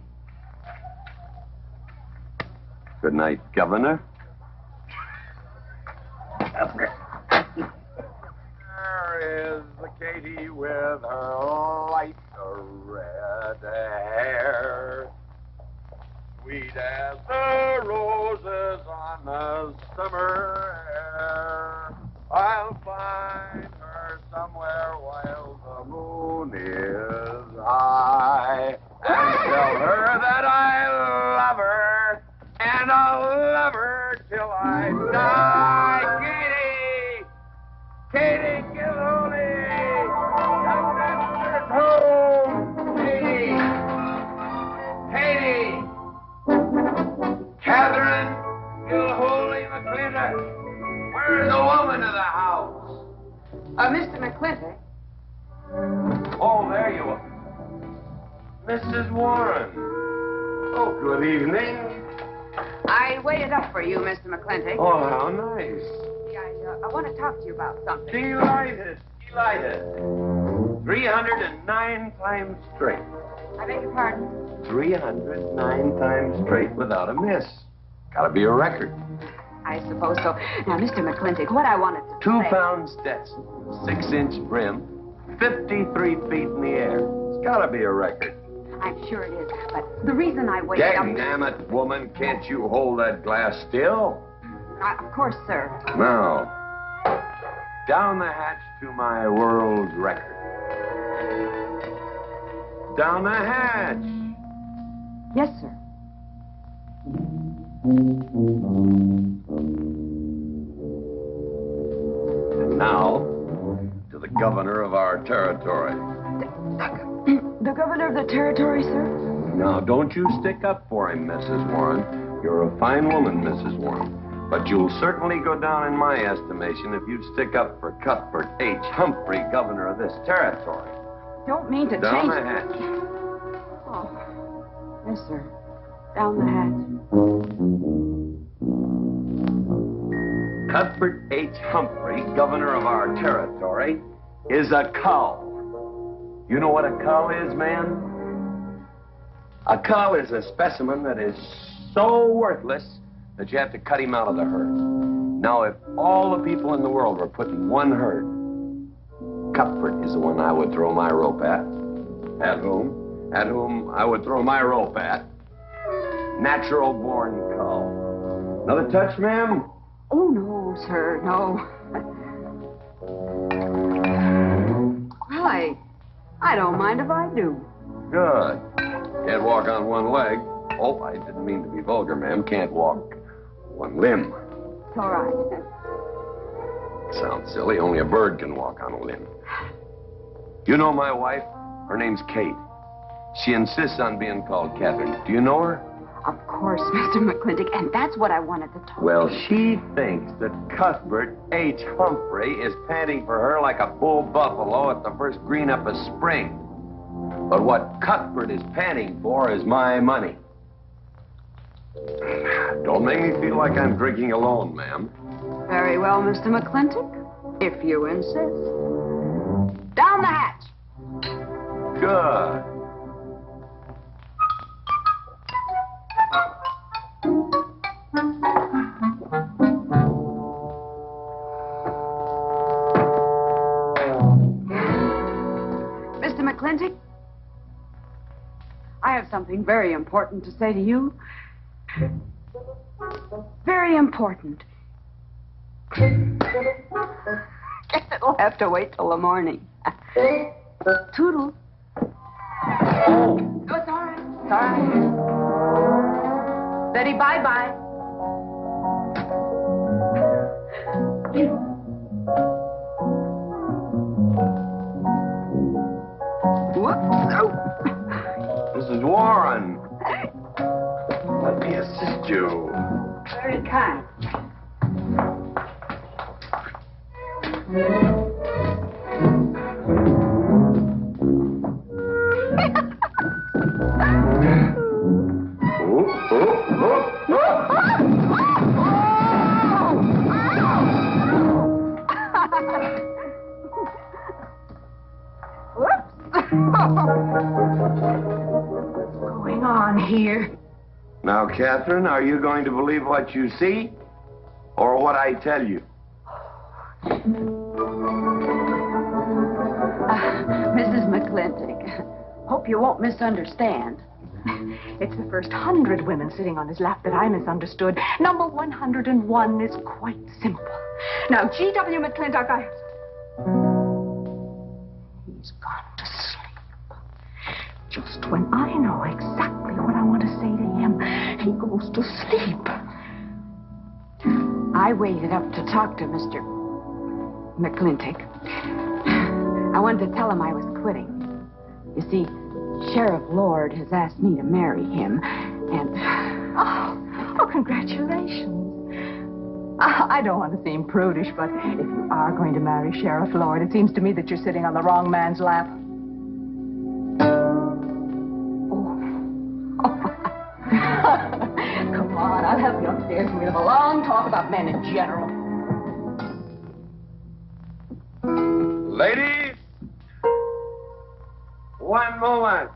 Good night, Governor. There is the Katie with her light red hair, sweet as the roses on the summer air. I'll find her somewhere while the moon is high and tell her that I love her, and I'll love her till I die. Katie Gilhooly, young master's home. Katie, Catherine Gilhooly McClintock, where's the woman of the house? Mr. McClintock. Oh, there you are. Mrs. Warren. Oh, good evening. I waited up for you, Mr. McClintock. Oh, how nice. I want to talk to you about something. Delighted. 309 times straight. I beg your pardon? 309 times straight without a miss. Gotta be a record. I suppose so. Now, Mr. McClintock, what I wanted to 2 say... pound Stetson, 6-inch brim, 53 feet in the air. It's gotta be a record. I'm sure it is, but the reason I waited up... Damn it, woman. Can't you hold that glass still? Of course, sir. Now, down the hatch to my world record. Down the hatch. Yes, sir. And now, to the governor of our territory. The governor of the territory, sir? Now, don't you stick up for him, Mrs. Warren. You're a fine woman, Mrs. Warren. But you'll certainly go down in my estimation if you stick up for Cuthbert H. Humphrey, governor of this territory. Don't mean to Down change... the hatch. Oh, yes, sir. Down the hatch. Cuthbert H. Humphrey, governor of our territory, is a cull. You know what a cull is, man? A cull is a specimen that is so worthless that you have to cut him out of the herd. Now, if all the people in the world were put in one herd, Cuthbert is the one I would throw my rope at. At whom I would throw my rope at. Natural-born cull. Another touch, ma'am? Oh, no, sir, no. Well, I don't mind if I do. Good. Can't walk on one leg. Oh, I didn't mean to be vulgar, ma'am. Can't walk one limb. It's all right. Sounds silly. Only a bird can walk on a limb. You know my wife? Her name's Kate. She insists on being called Catherine. Do you know her? Of course, Mr. McClintock, and that's what I wanted to talk Well, she thinks that Cuthbert H. Humphrey is panting for her like a bull buffalo at the first green up of spring. But what Cuthbert is panting for is my money. Don't make me feel like I'm drinking alone, ma'am. Very well, Mr. McClintock, if you insist. Down the hatch. Good. Mr. McClintock, I have something very important to say to you. Very important. Guess it'll have to wait till the morning. Toodle. Oh, it's all right. It's all right. Betty, bye-bye. Whoops. Oh. Mrs. Warren. Let me assist you. Very kind. Now, Catherine, are you going to believe what you see or what I tell you? Mrs. McClintock, hope you won't misunderstand. It's the first 100 women sitting on his lap that I misunderstood. Number 101 is quite simple. Now, G.W. McClintock, He's gone to sleep. Just when I know exactly what I want to say to him, he goes to sleep. I waited up to talk to Mr. McClintock. I wanted to tell him I was quitting. You see, Sheriff Lord has asked me to marry him, and... Oh, congratulations. I don't want to seem prudish, but if you are going to marry Sheriff Lord, it seems to me that you're sitting on the wrong man's lap. Come on, I'll help you upstairs, and we'll have a long talk about men in general. Ladies, one moment.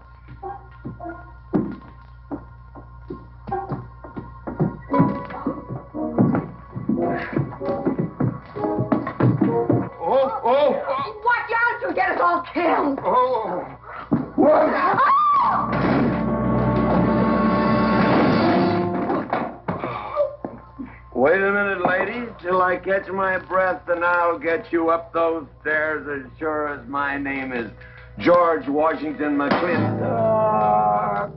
Oh! Watch out, you'll get us all killed! Oh! What? Wait a minute, ladies, till I catch my breath, and I'll get you up those stairs as sure as my name is George Washington McClintock.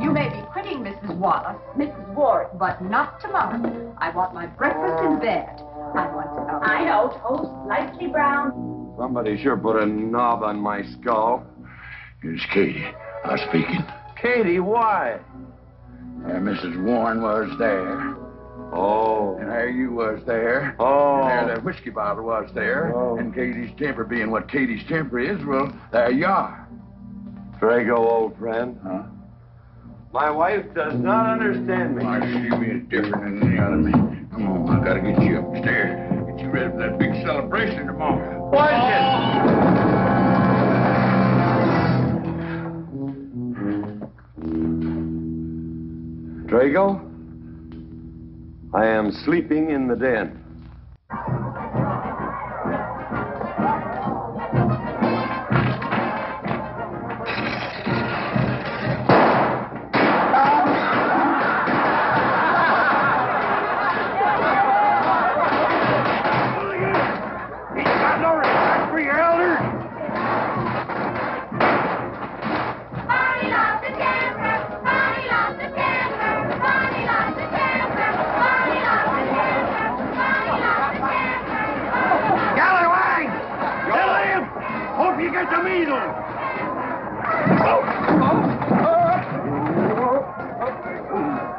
You may be quitting, Mrs. Wallace, Mrs. Ward, but not tomorrow. I want my breakfast in bed. I want to know. I know, toast, lightly brown. Somebody sure put a knob on my skull. Here's Katie. I'm speaking. Katie, why? Mrs. Warren was there. Oh. And there you was there. Oh. And there that whiskey bottle was there. Oh. And Katie's temper being what Katie's temper is, well, there you are. Drago, old friend. Huh? My wife does not understand me. Why, she being different than any other man. Come on, I gotta get you upstairs. Get you ready for that big celebration tomorrow. What is it? Drago, I am sleeping in the den.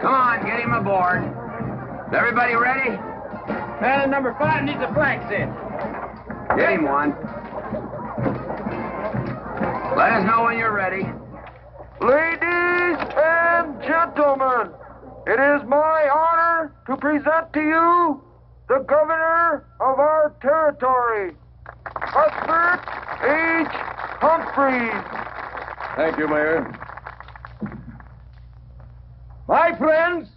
Come on, get him aboard. Is everybody ready? Man, number 5 needs a flank set. Get him one. Let us know when you're ready. Ladies and gentlemen, it is my honor to present to you the governor of our territory, Cuthbert H. Humphreys. Thank you, Mayor. My friends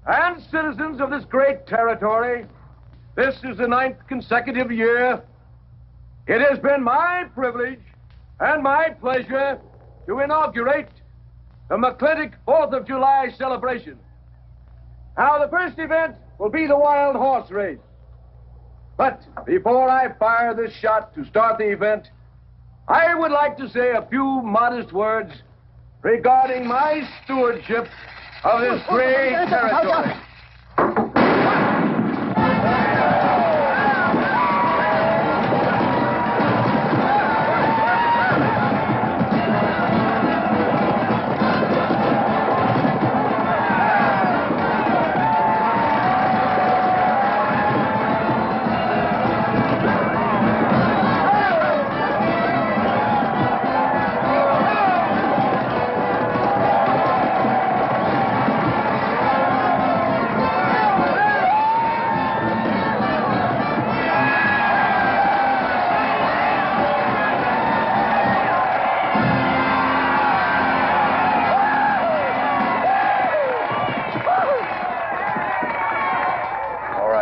and citizens of this great territory, this is the 9th consecutive year. It has been my privilege and my pleasure to inaugurate the McClintock 4th of July celebration. Now, the first event will be the wild horse race. But before I fire this shot to start the event, I would like to say a few modest words regarding my stewardship of this great territory.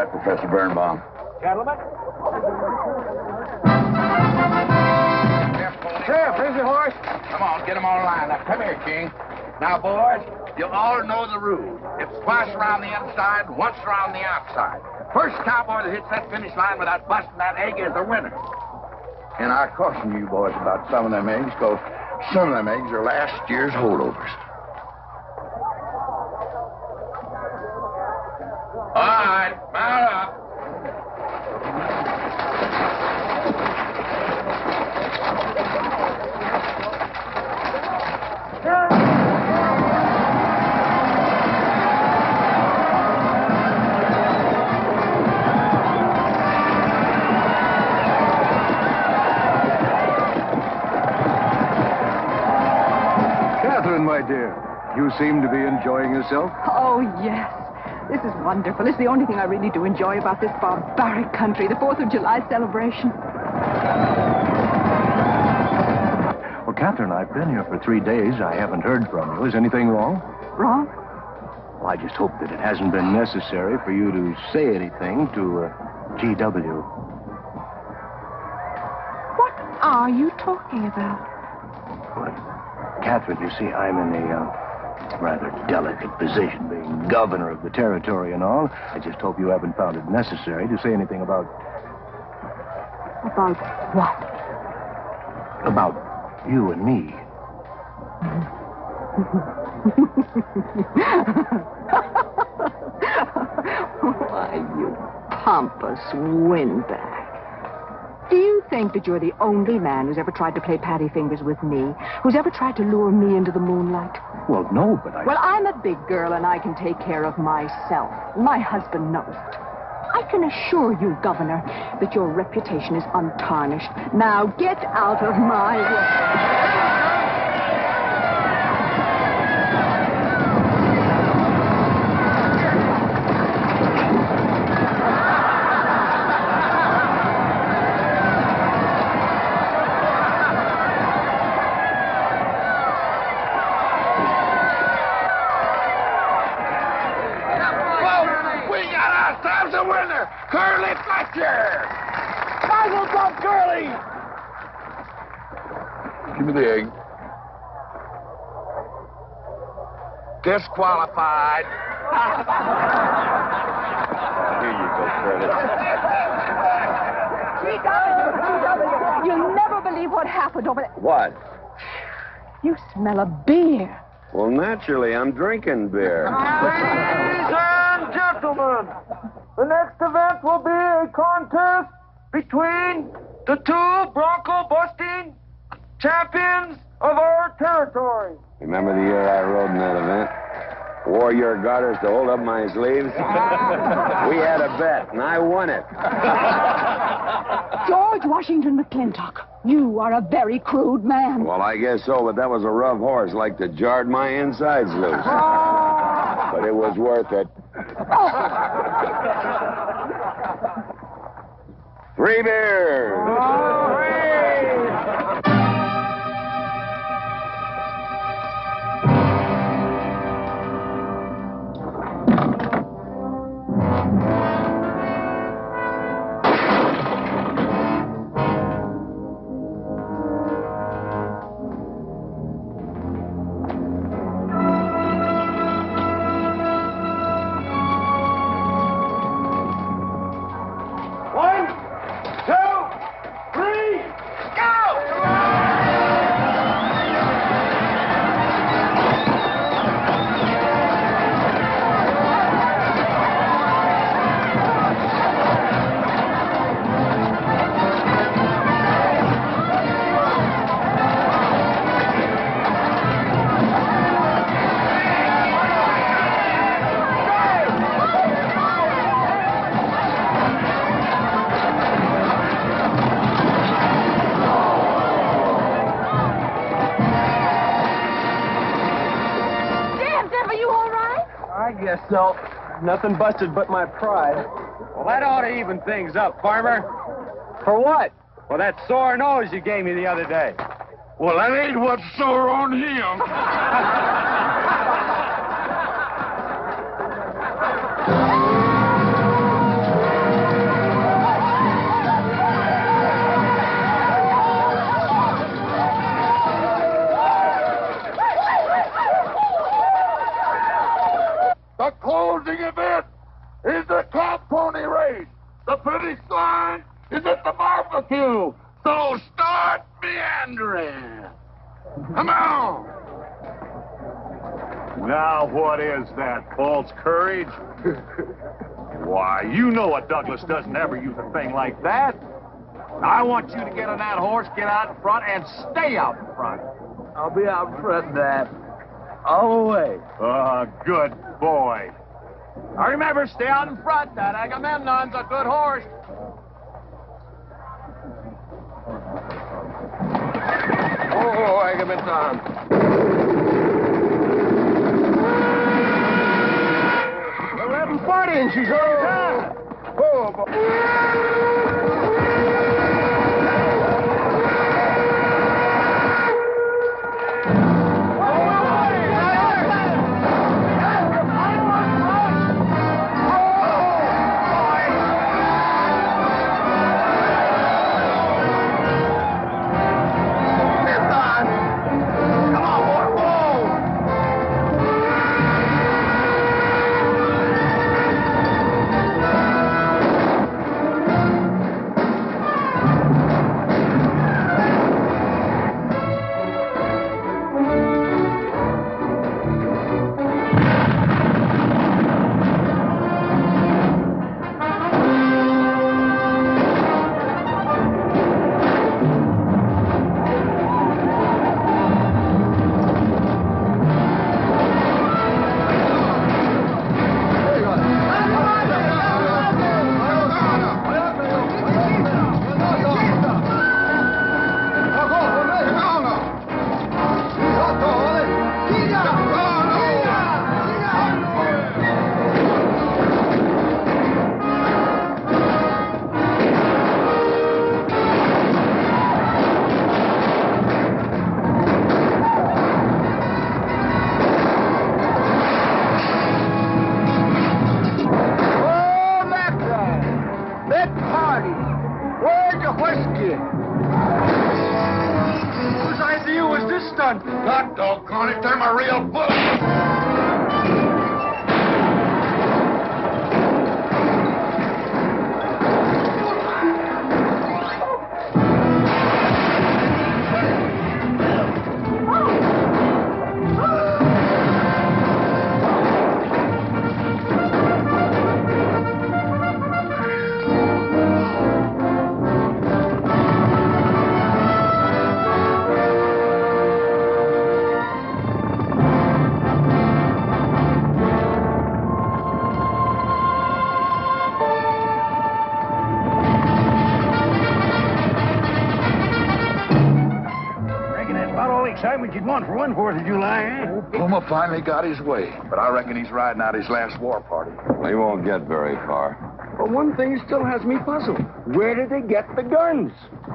right, Professor Birnbaum. Gentlemen? Sheriff, here's your horse. Come on, get them all lined up. Come here, King. Now, boys, you all know the rules. It's twice around the inside, once around the outside. First cowboy that hits that finish line without busting that egg is the winner. And I caution you boys about some of them eggs, because some of them eggs are last year's holdovers. All right, mount up. My dear, you seem to be enjoying yourself. Oh, yes. This is wonderful. It's the only thing I really do enjoy about this barbaric country, the 4th of July celebration. Well, Catherine, I've been here for 3 days. I haven't heard from you. Is anything wrong? Wrong? Well, I just hope that it hasn't been necessary for you to say anything to G.W. What are you talking about? Catherine, you see, I'm in a rather delicate position, being governor of the territory and all. I just hope you haven't found it necessary to say anything about... About what? About you and me. Why, you pompous windbag. Do you think that you're the only man who's ever tried to play patty fingers with me? Who's ever tried to lure me into the moonlight? Well, no, but Well, I'm a big girl and I can take care of myself. My husband knows it. I can assure you, Governor, that your reputation is untarnished. Now get out of my way. Give me the egg. Disqualified. Here you go, Curtis. You'll never believe what happened over there. What? You smell a beer. Well, naturally, I'm drinking beer. Ladies and gentlemen, the next event will be a contest between the two bronco-busting champions of our territory. Remember the year I rode in that event? Wore your garters to hold up my sleeves? We had a bet, and I won it. George Washington McClintock, you are a very crude man. Well, I guess so, but that was a rough horse, like to jarred my insides loose. But it was worth it. 3 beers. So, nothing busted but my pride. Well, that ought to even things up, Farmer. For what? Well, that sore nose you gave me the other day. Well, that ain't what's sore on him. place. The finish line is at the barbecue. So start meandering. Come on. Now, what is that, false courage? Why, you know a Douglas doesn't ever use a thing like that. I want you to get on that horse, get out in front, and stay out in front. I'll be out in front, Dad. All the way. Good boy. Now remember, stay out in front. That Agamemnon's a good horse. Oh, Agamemnon. 11:40 and she's on time. Oh, God doggone it, they're my real bullet. Excitement you'd want for one 4th of July, eh? Puma finally got his way, but I reckon he's riding out his last war party. He won't get very far. But one thing still has me puzzled. Where did they get the guns?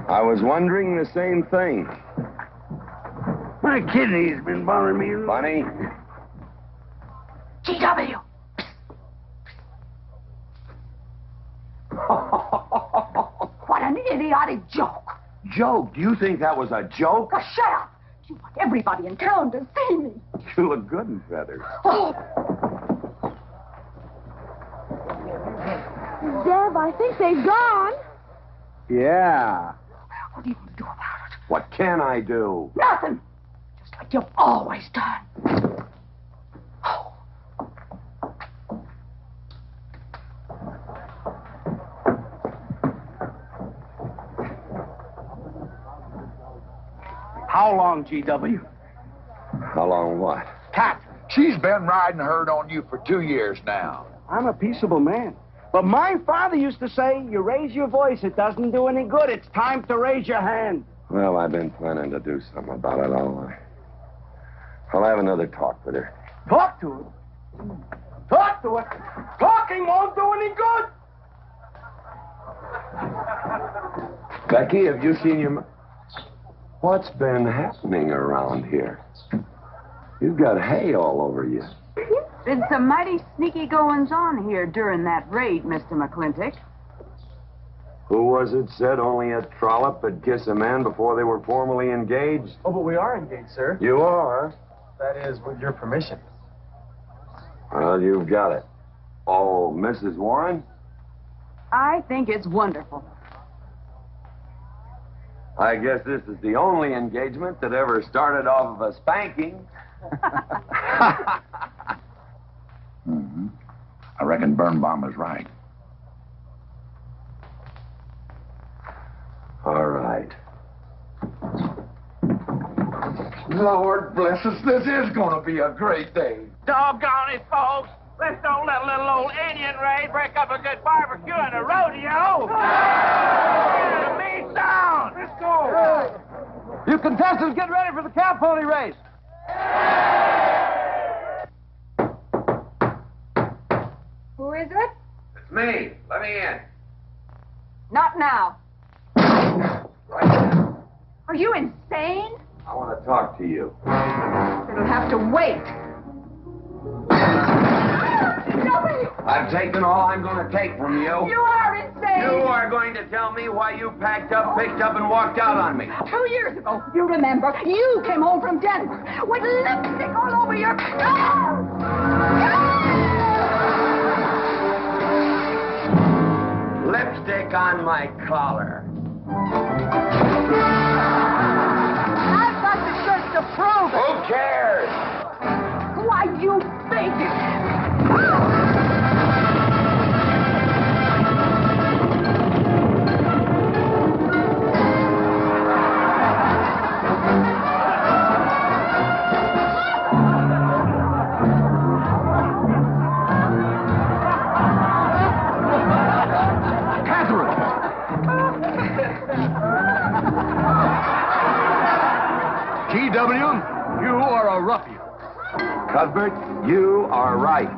I was wondering the same thing. My kidney's been bothering me. Funny? G.W. What an idiotic joke. Joke? Do you think that was a joke? Oh, shut up. You want everybody in town to see me. You look good in feathers. Oh. Dev, I think they've gone. Yeah. What are you going to do about it? What can I do? Nothing. Just like you've always done. How long, G.W.? How long what? Cat, she's been riding herd on you for 2 years now. I'm a peaceable man. But my father used to say, you raise your voice, it doesn't do any good. It's time to raise your hand. Well, I've been planning to do something about it. I'll have another talk with her. Talk to her? Talk to her? Talking won't do any good. Becky, have you seen your... What's been happening around here? You've got hay all over you. Been some mighty sneaky goings-on here during that raid, Mr. Mclintock. Who was it said only a trollop would kiss a man before they were formally engaged? Oh, but we are engaged, sir. You are? That is, with your permission. Well, you've got it. Oh, Mrs. Warren? I think it's wonderful. I guess this is the only engagement that ever started off of a spanking. Mm-hmm. I reckon Birnbaum is right. All right. Lord bless us, this is going to be a great day. Doggone it, folks. Let's don't let a little old Indian raid break up a good barbecue and a rodeo. Get a meat down. Let's go. You contestants, get ready for the cow pony race. Who is it? It's me. Let me in. Not now. Right now. Are you insane? I want to talk to you. It'll have to wait. I've taken all I'm going to take from you. You are insane. You are going to tell me why you packed up, picked up, and walked out on me. 2 years ago, you remember, you came home from Denver with lipstick all over your clothes. Lipstick on my collar. I've got the shirts to prove it. Who cares? Why, you bigot. T.W., you are a ruffian. Cuthbert, you are right.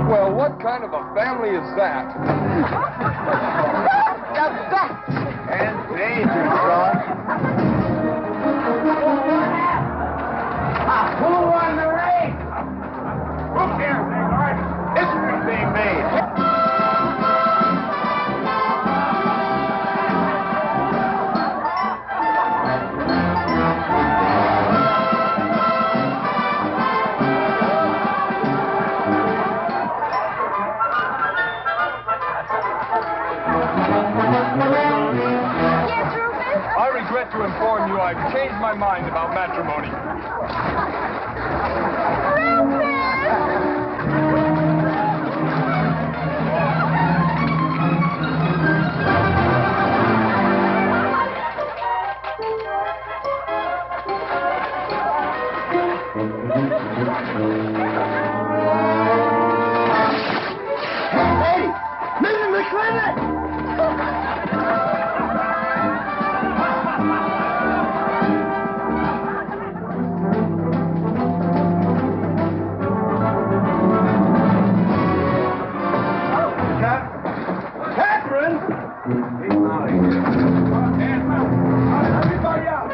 Well, what kind of a family is that? The best. And danger, son. Who won the race? Who cares, Neymar? History's being made. I regret to inform you I've changed my mind about matrimony. Hey, Mrs. McLaglen! Catherine! Everybody out!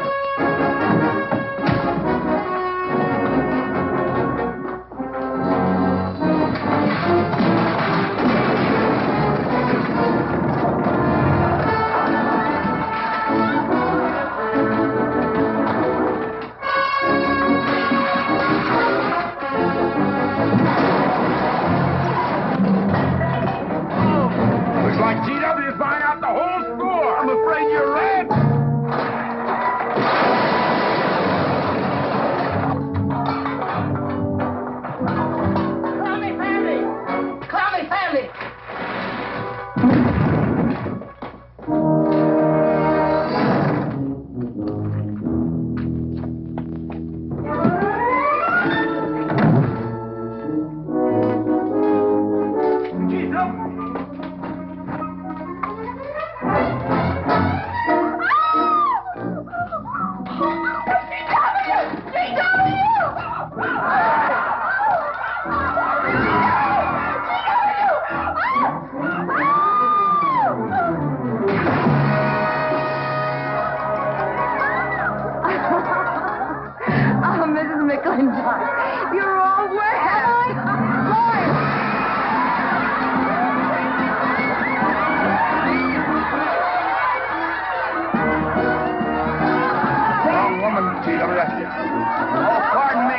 Looks like T.W. is buying out the whole store. I'm afraid you're right. Clowny family! Clowny family! Oh, Mrs. Mclintock, you're all wet. Wrong woman, T.W. Oh, pardon me.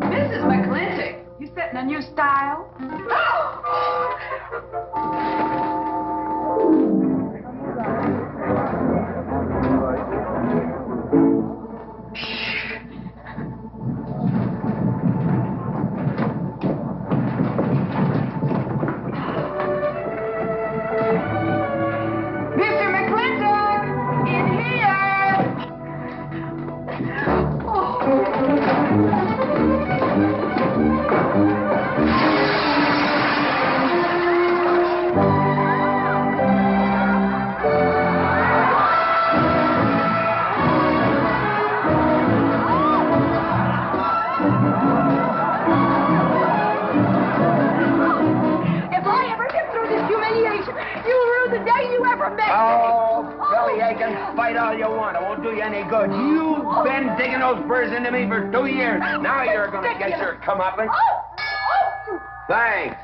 Mrs. McClintock, you setting a new style? Mr. McClintock, in here! If I ever get through this humiliation, you'll rue the day you ever met me. Oh, Billy Aiken, fight all you want. It won't do you any good. You've been digging those spurs into me for 2 years. Now you're going to get your comeuppance. Thanks.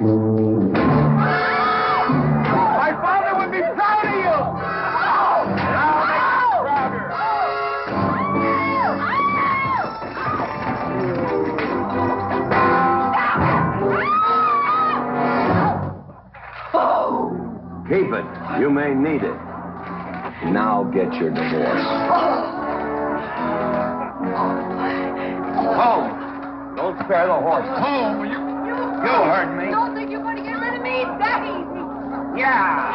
My father would be proud of you. Now make him prouder. Keep it. You may need it. Now get your divorce. Home. Don't spare the horse. Home, You heard me. Don't think you're going to get rid of me that easy. Yeah.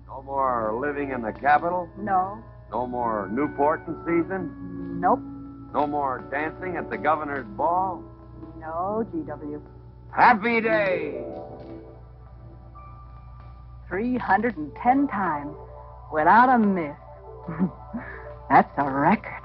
No more living in the capital? No. No more Newport in season? Nope. No more dancing at the governor's ball? No, GW. Happy day. 310 times without a miss. That's a record.